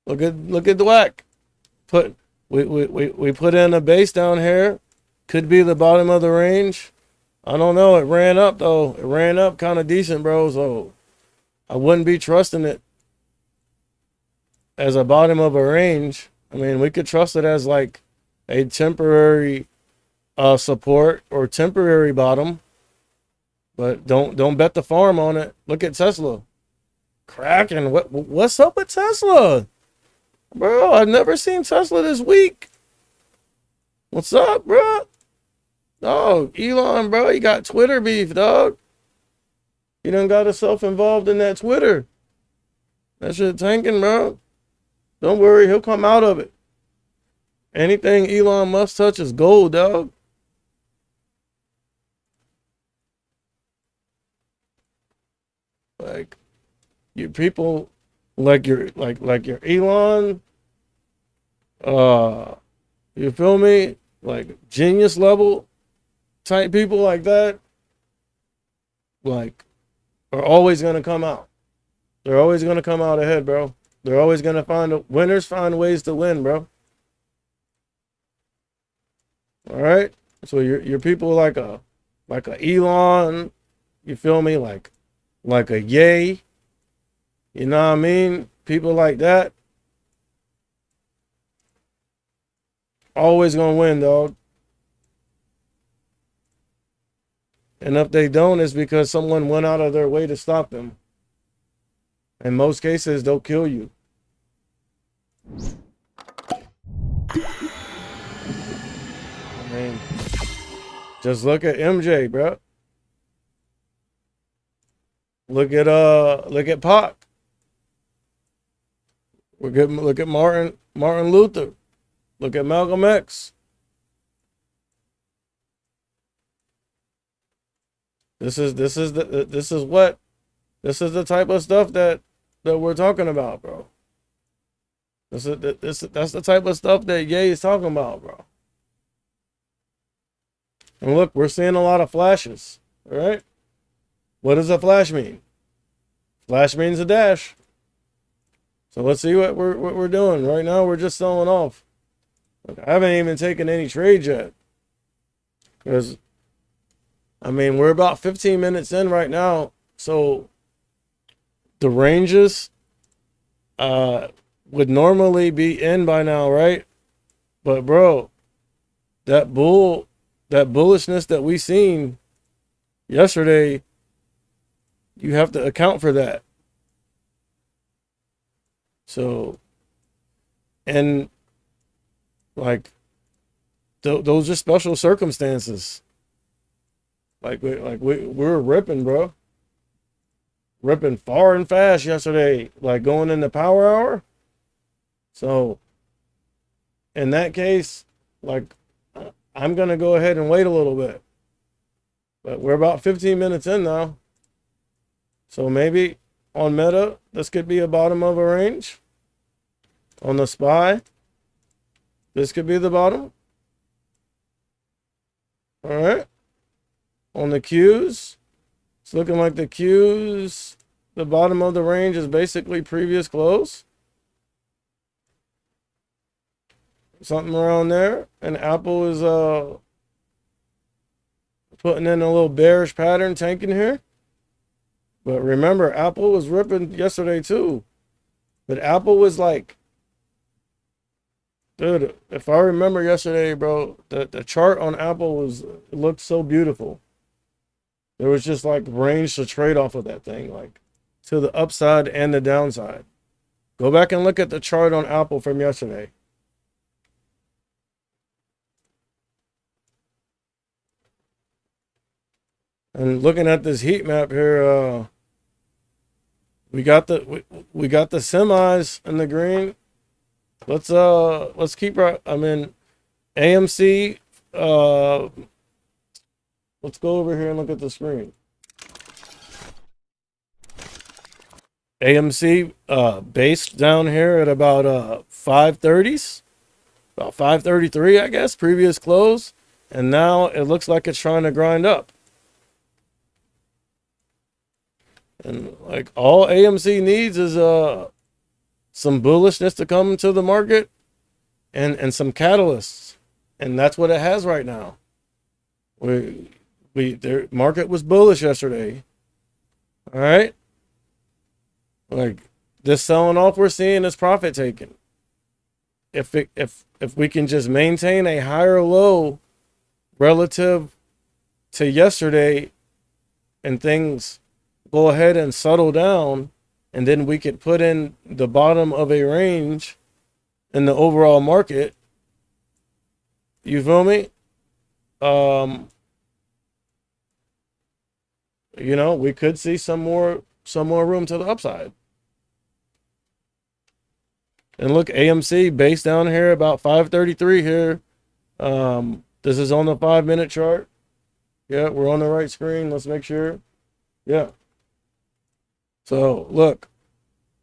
Look at Dwack. We put in a base down here. Could be the bottom of the range. I don't know. It ran up though. It ran up kind of decent, bro. So I wouldn't be trusting it as a bottom of a range. I mean, we could trust it as like a temporary support or temporary bottom, but don't bet the farm on it. Look at Tesla cracking. What's up with Tesla, bro? I've never seen Tesla this weak. What's up, bro? Dog, Elon, bro, you got Twitter beef, dog. You done got himself involved in that Twitter. That shit tanking, bro. Don't worry, he'll come out of it. Anything Elon Musk touches gold, dog. Like, you people, like your Elon, you feel me? Like genius level type people like that, like, are always gonna come out. They're always gonna come out ahead, bro. They're always gonna winners find ways to win, bro. All right. So your people like a Elon, you feel me? Like a Yay. You know what I mean? People like that always gonna win, dog. And if they don't, it's because someone went out of their way to stop them. In most cases, they'll kill you. I mean, just look at MJ, bro. Look at Pac. Look at Martin Luther. Look at Malcolm X. This is the type of stuff that we're talking about, bro. That's the type of stuff that Ye is talking about, bro. And look, we're seeing a lot of flashes. All right. What does a flash mean? Flash means a dash. So let's see what we're doing right now. We're just selling off. Look, I haven't even taken any trades yet, because I mean, we're about 15 minutes in right now. So the ranges would normally be in by now, right? But bro, that bullishness that we seen yesterday, you have to account for that. So, and like those are special circumstances. We're ripping, bro. Ripping far and fast yesterday, like going into power hour. So in that case, like, I'm gonna go ahead and wait a little bit. But we're about 15 minutes in now. So maybe on Meta, this could be a bottom of a range. On the SPY, this could be the bottom. All right. On the Qs, it's looking like the Qs, the bottom of the range is basically previous close. Something around there. And Apple is putting in a little bearish pattern, tanking here. But remember, Apple was ripping yesterday too. But Apple was like Dude, if I remember yesterday, bro, the chart on Apple it looked so beautiful. There was just like range to trade off of that thing, like to the upside and the downside. Go back and look at the chart on Apple from yesterday. And looking at this heat map here, we got we got the semis in the green. Let's keep our, I mean, AMC, let's go over here and look at the screen. AMC based down here at about 530s, about 533, I guess, previous close. And now it looks like it's trying to grind up. And like all AMC needs is some bullishness to come to the market and some catalysts. And that's what it has right now. Their market was bullish yesterday. All right. Like this selling off we're seeing is profit taking. If we can just maintain a higher low relative to yesterday and things go ahead and settle down, and then we could put in the bottom of a range in the overall market. You feel me? You know, we could see some more room to the upside. And look, AMC base down here about 533 here. This is on the 5-minute chart. Yeah, we're on the right screen. Let's make sure. Yeah. So look,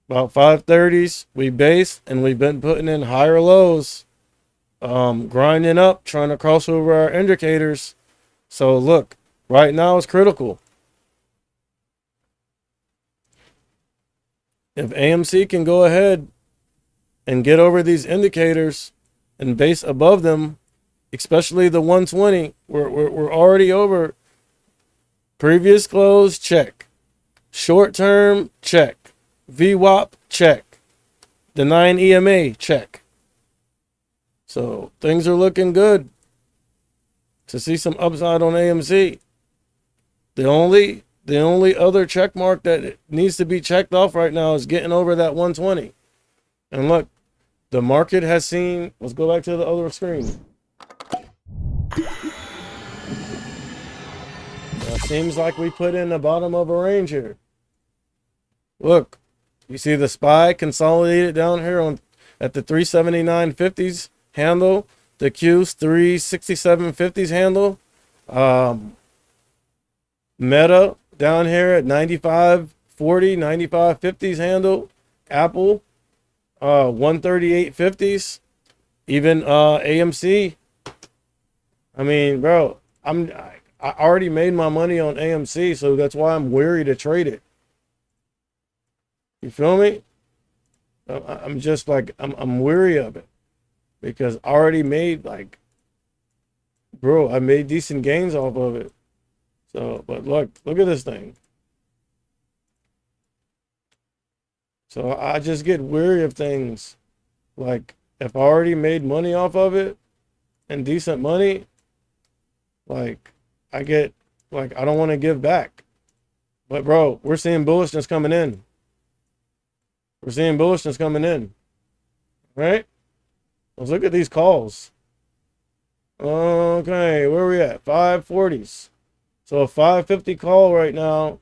about 530s, we based and we've been putting in higher lows, grinding up, trying to cross over our indicators. So look, right now it's critical. If AMC can go ahead and get over these indicators and base above them, especially the 120, we're already over. Previous close, check. Short term, check. VWAP, check. The 9 EMA, check. So things are looking good to see some upside on AMC. The only other check mark that needs to be checked off right now is getting over that 120. And look, the market has seen, let's go back to the other screen. It seems like we put in the bottom of a range here. Look, you see the SPY consolidated down here at the 379.50s handle, the Q's 367.50s handle, Meta down here at 95.40, 95.50s handle, Apple 138.50s, even AMC. I mean, bro, I already made my money on AMC, so that's why I'm weary to trade it. You feel me? I'm just like, I'm weary of it because I already made, like, bro, I made decent gains off of it. So, but look at this thing. So I just get weary of things. Like, if I already made money off of it and decent money, like, I get, like, I don't want to give back. But bro, we're seeing bullishness coming in. We're seeing bullishness coming in. Right? Let's look at these calls. Okay, where are we at? 540s. So a 550 call right now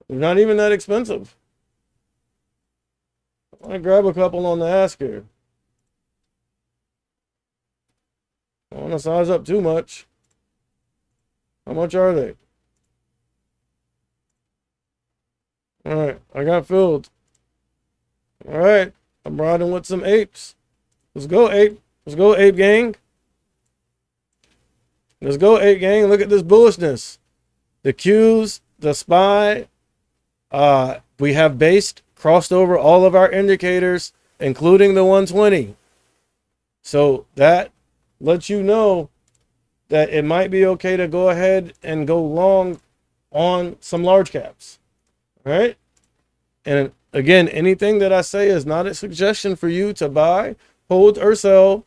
is not even that expensive. I want to grab a couple on the ask here. I don't want to size up too much. How much are they? All right, I got filled. All right, I'm riding with some apes. Let's go, ape. Let's go, ape gang. Let's go, ape gang. Look at this bullishness. The Qs, the SPY. We have based, crossed over all of our indicators, including the 120. So that lets you know that it might be okay to go ahead and go long on some large caps. All right. And again, anything that I say is not a suggestion for you to buy, hold or sell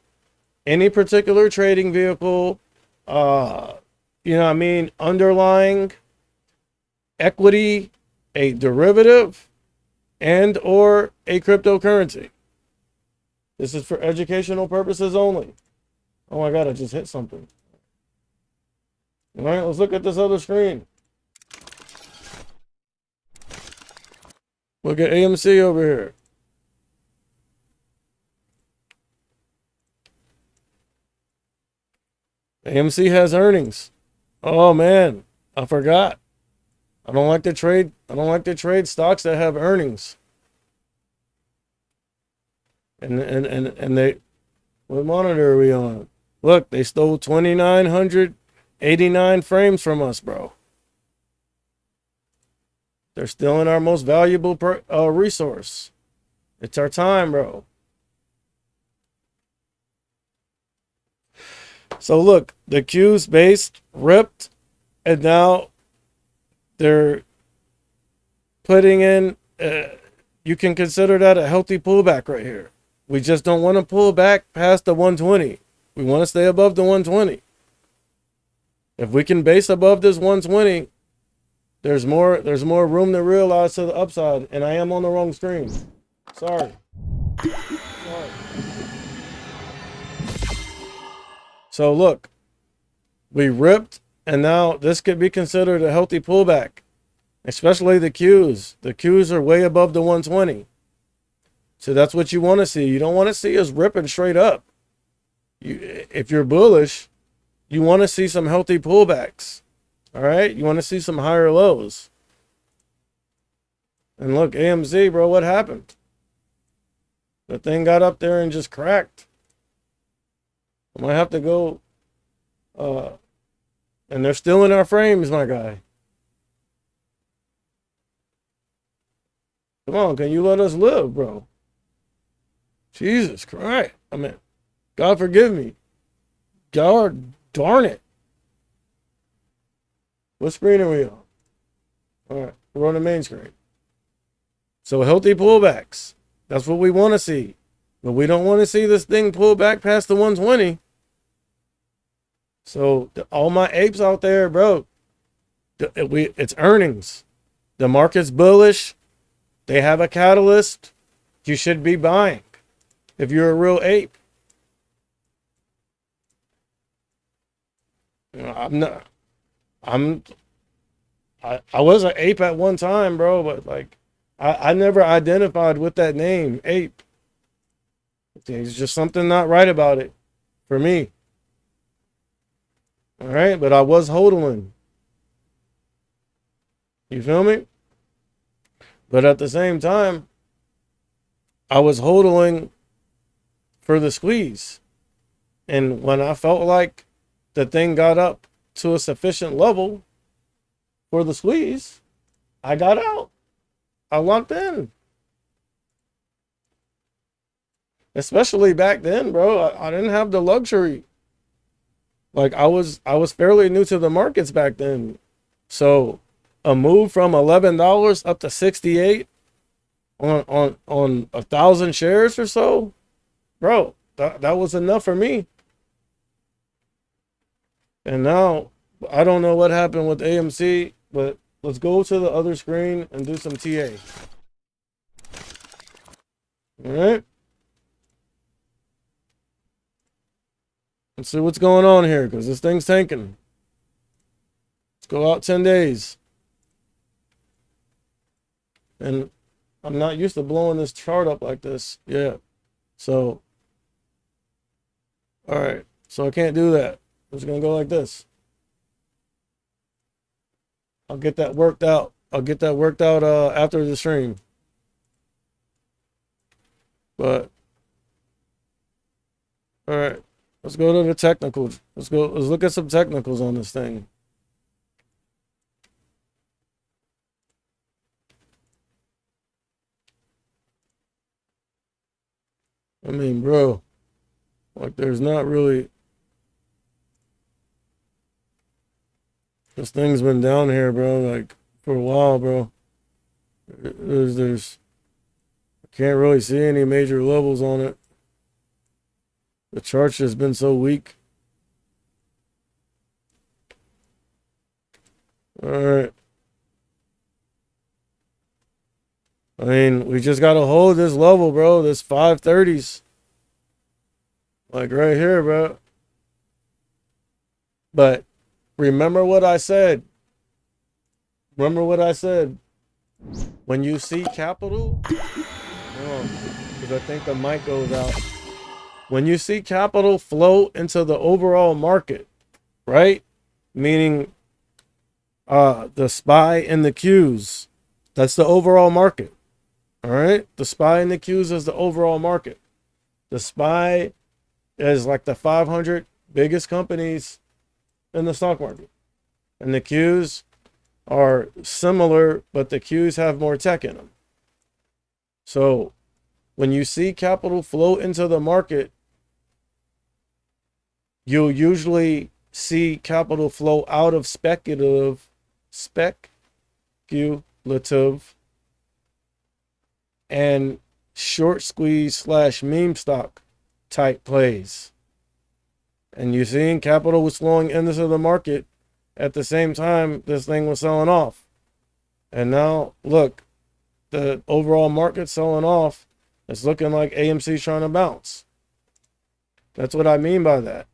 any particular trading vehicle, you know what I mean, underlying equity, a derivative, and or a cryptocurrency. This is for educational purposes only. Oh my God, I just hit something. All right, let's look at this other screen. Look at AMC over here. AMC has earnings. Oh man, I forgot. I don't like to trade stocks that have earnings. And they, what monitor are we on? Look, they stole 2,989 frames from us, bro. They're stealing our most valuable resource. It's our time, bro. So look, the Q's based ripped, and now they're putting in, you can consider that a healthy pullback right here. We just don't want to pull back past the 120. We want to stay above the 120. If we can base above this 120, there's more room to realize to the upside. And I am on the wrong screen. Sorry. So look, we ripped, and now this could be considered a healthy pullback, especially the Qs. The Qs are way above the 120. So that's what you want to see. You don't want to see us ripping straight up. If you're bullish, you want to see some healthy pullbacks. All right? You want to see some higher lows. And look, AMZ, bro, what happened? The thing got up there and just cracked. I might have to go, and they're still in our frames, my guy. Come on, can you let us live, bro? Jesus Christ. I mean, God forgive me. God darn it. What screen are we on? All right, we're on the main screen. So healthy pullbacks. That's what we want to see. But we don't want to see this thing pull back past the 120. So all my apes out there, bro, it's earnings. The market's bullish. They have a catalyst. You should be buying if you're a real ape. I'm not. I was an ape at one time, bro, but like I never identified with that name, ape. There's just something not right about it for me. All right, but I was hodling. You feel me? But at the same time, I was hodling for the squeeze. And when I felt like the thing got up to a sufficient level for the squeeze, I got out. I locked in. Especially back then, bro. I didn't have the luxury. Like I was fairly new to the markets back then. So a move from $11 up to 68 on 1,000 shares or so, bro, that was enough for me. And now I don't know what happened with AMC, but let's go to the other screen and do some TA. All right. Let's see what's going on here, because this thing's tanking. Let's go out 10 days. And I'm not used to blowing this chart up like this. Yeah. So, all right. So I can't do that. I'm just going to go like this. I'll get that worked out. After the stream. But, all right. Let's go to the technicals. Let's look at some technicals on this thing. I mean, bro, like there's not really, this thing's been down here, bro, like for a while, bro. I can't really see any major levels on it. The chart's just been so weak. All right. I mean, we just got to hold this level, bro. This 530s. Like right here, bro. But remember what I said. Remember what I said. When you see capital, because I think the mic goes out. When you see capital flow into the overall market, right? Meaning the SPY and the Qs, that's the overall market. All right? The SPY and the Qs is the overall market. The SPY is like the 500 biggest companies in the stock market. And the Qs are similar, but the Qs have more tech in them. So when you see capital flow into the market, you'll usually see capital flow out of speculative, and short squeeze / meme stock type plays. And you're seeing capital was flowing into the market at the same time this thing was selling off. And now, look, the overall market selling off. It's looking like AMC's trying to bounce. That's what I mean by that.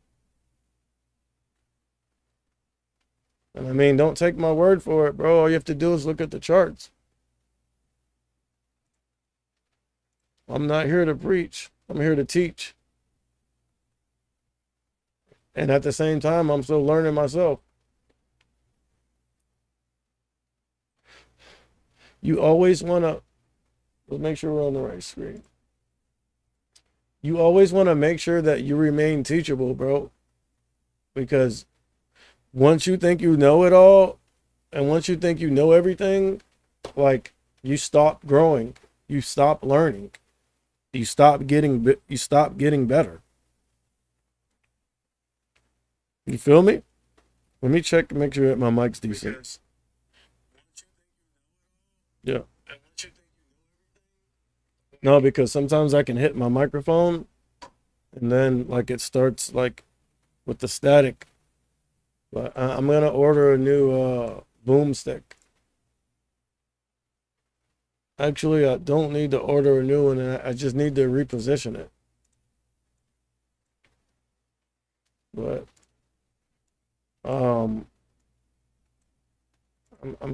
And I mean, don't take my word for it, bro. All you have to do is look at the charts. I'm not here to preach. I'm here to teach. And at the same time, I'm still learning myself. You always want to, let's make sure we're on the right screen. You always want to make sure that you remain teachable, bro. Because once you think you know it all, and once you think you know everything, like, you stop growing, you stop learning, you stop getting better. You feel me? Let me check, make sure that my mic's decent. Yeah. No, because sometimes I can hit my microphone and then like it starts like with the static. But I'm gonna order a new boomstick. Actually, I don't need to order a new one. I just need to reposition it. But I'm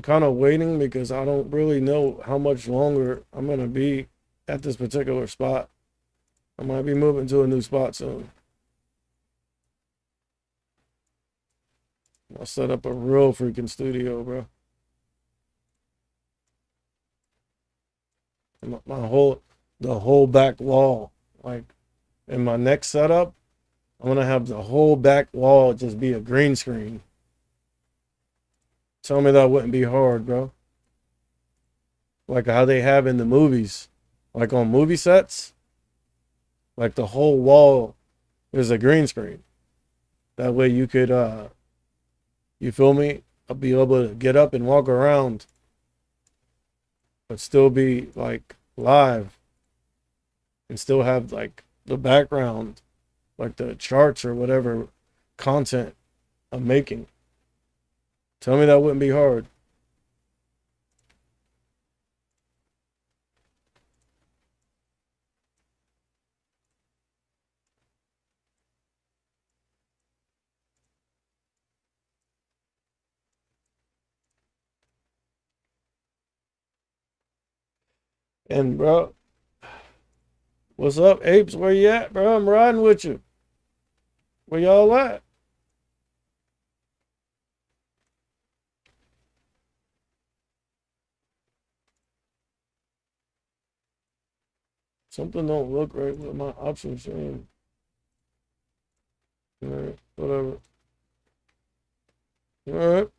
kind of waiting because I don't really know how much longer I'm gonna be at this particular spot. I might be moving to a new spot soon. I'll set up a real freaking studio, bro. The whole back wall, like in my next setup, I'm gonna have the whole back wall just be a green screen. Tell me that wouldn't be hard, bro. Like how they have in the movies, like on movie sets, like the whole wall is a green screen. That way you could, you feel me? I'll be able to get up and walk around, but still be like live and still have like the background, like the charts or whatever content I'm making. Tell me that wouldn't be hard. And bro, what's up, apes? Where you at, bro? I'm riding with you. Where y'all at? Something don't look right with my option stream. All right, whatever. All right.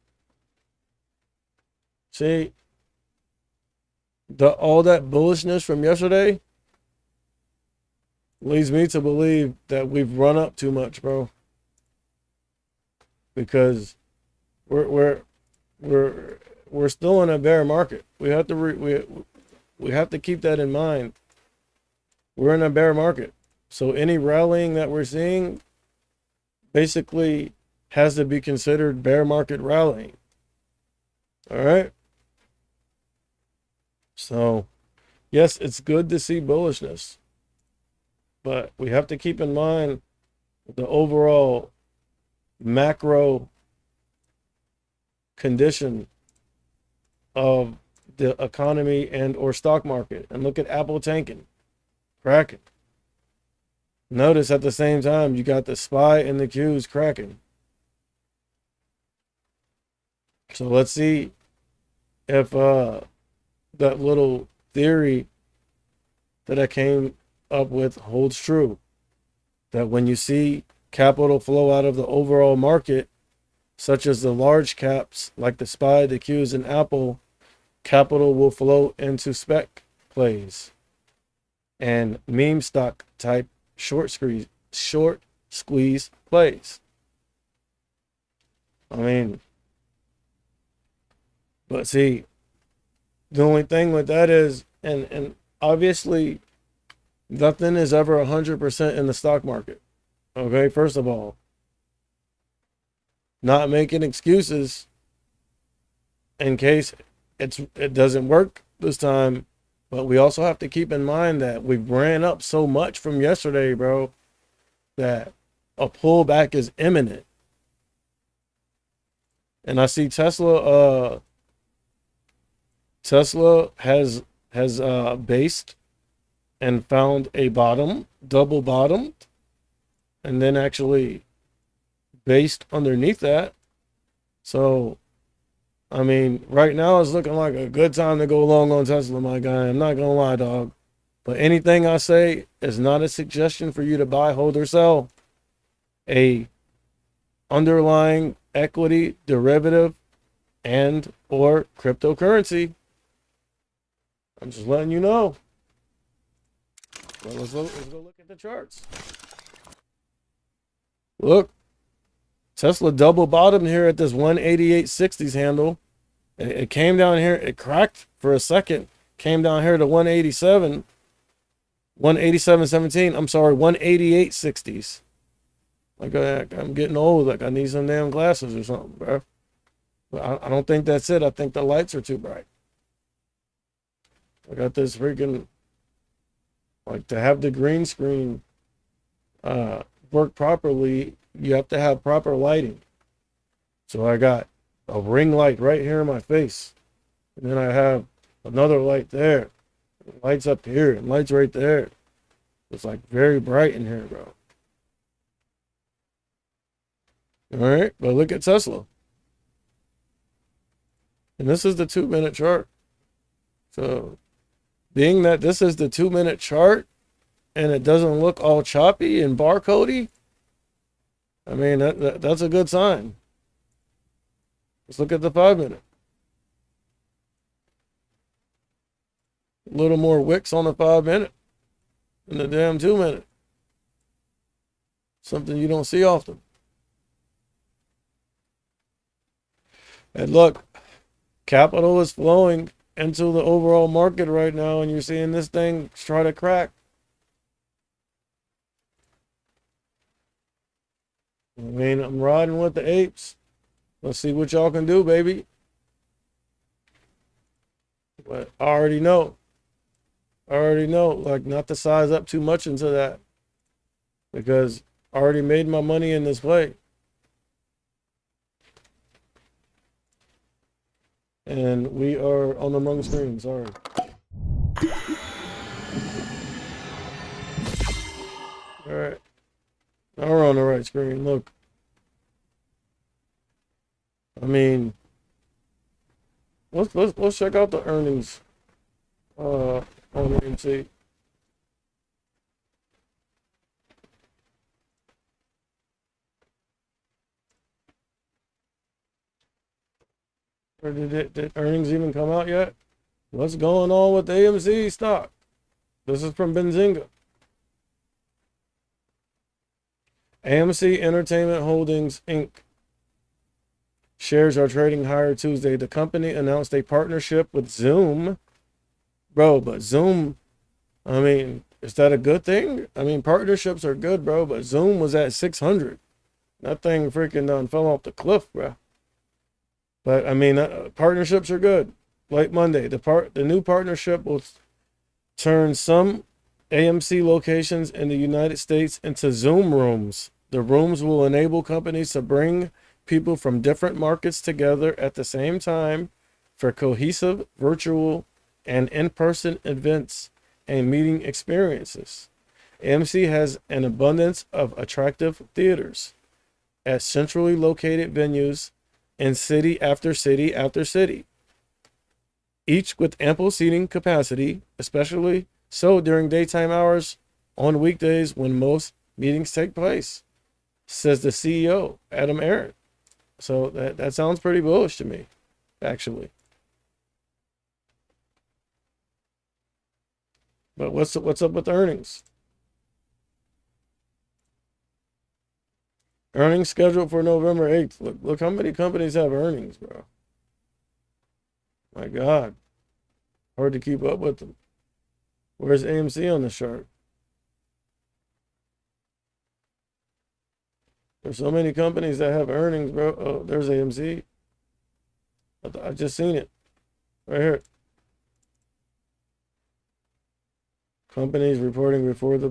See, all that bullishness from yesterday leads me to believe that we've run up too much, bro. Because we're still in a bear market. We have to keep that in mind. We're in a bear market. So any rallying that we're seeing basically has to be considered bear market rallying. All right. So, yes, it's good to see bullishness, but we have to keep in mind the overall macro condition of the economy and or stock market. And look at Apple tanking, cracking. Notice at the same time you got the SPY and the Qs cracking. So let's see if that little theory that I came up with holds true. That when you see capital flow out of the overall market, such as the large caps like the SPY, the Qs, and Apple, capital will flow into spec plays and meme stock type short squeeze plays. I mean, but see, the only thing with that is, and obviously, nothing is ever 100% in the stock market. Okay, first of all, not making excuses in case it doesn't work this time, but we also have to keep in mind that we ran up so much from yesterday, bro, that a pullback is imminent. And I see Tesla has based and found a bottom, double bottomed, and then actually based underneath that. So, I mean, right now it's looking like a good time to go long on Tesla, my guy. I'm not gonna lie, dog. But anything I say is not a suggestion for you to buy, hold, or sell a underlying equity, derivative, and or cryptocurrency. I'm just letting you know. Well, let's go look at the charts. Look, Tesla double bottomed here at this 188.60s handle. It came down here, it cracked for a second, came down here to 187.17. I'm sorry, 188.60s. Like I'm getting old, like I need some damn glasses or something, bro. But I don't think that's it. I think the lights are too bright. I got this freaking, like, to have the green screen work properly, you have to have proper lighting. So I got a ring light right here in my face. And then I have another light there. Lights up here and lights right there. It's like very bright in here, bro. All right, but look at Tesla. And this is the 2-minute chart. So being that this is the 2-minute chart and it doesn't look all choppy and barcodey, I mean, that's a good sign. Let's look at the 5-minute. A little more wicks on the 5-minute than the damn 2-minute. Something you don't see often. And look, capital is flowing into the overall market right now, and you're seeing this thing try to crack. I mean, I'm riding with the apes. Let's see what y'all can do, baby. But I already know, like, not to size up too much into that, because I already made my money in this play. And we are on the wrong screen, sorry. All right. Now we're on the right screen. Look. I mean, let's check out the earnings on AMC. Or did earnings even come out yet? What's going on with the AMC stock? This is from Benzinga. AMC Entertainment Holdings, Inc. shares are trading higher Tuesday. The company announced a partnership with Zoom. Bro, but Zoom, I mean, Is that a good thing? I mean, partnerships are good, bro, but Zoom was at 600. That thing freaking done fell off the cliff, bro. But I mean, partnerships are good. Like Monday, the new partnership will turn some AMC locations in the United States into Zoom rooms. The rooms will enable companies to bring people from different markets together at the same time for cohesive virtual and in-person events and meeting experiences. AMC has an abundance of attractive theaters at centrally located venues in city after city after city, each with ample seating capacity, especially so during daytime hours on weekdays when most meetings take place, says the CEO, Adam Aaron. So that sounds pretty bullish to me, actually. But what's up with earnings? Earnings scheduled for November 8th. Look how many companies have earnings, bro. My God. Hard to keep up with them. Where's AMC on the chart? There's so many companies that have earnings, bro. Oh, there's AMC. I just seen it. Right here. Companies reporting before the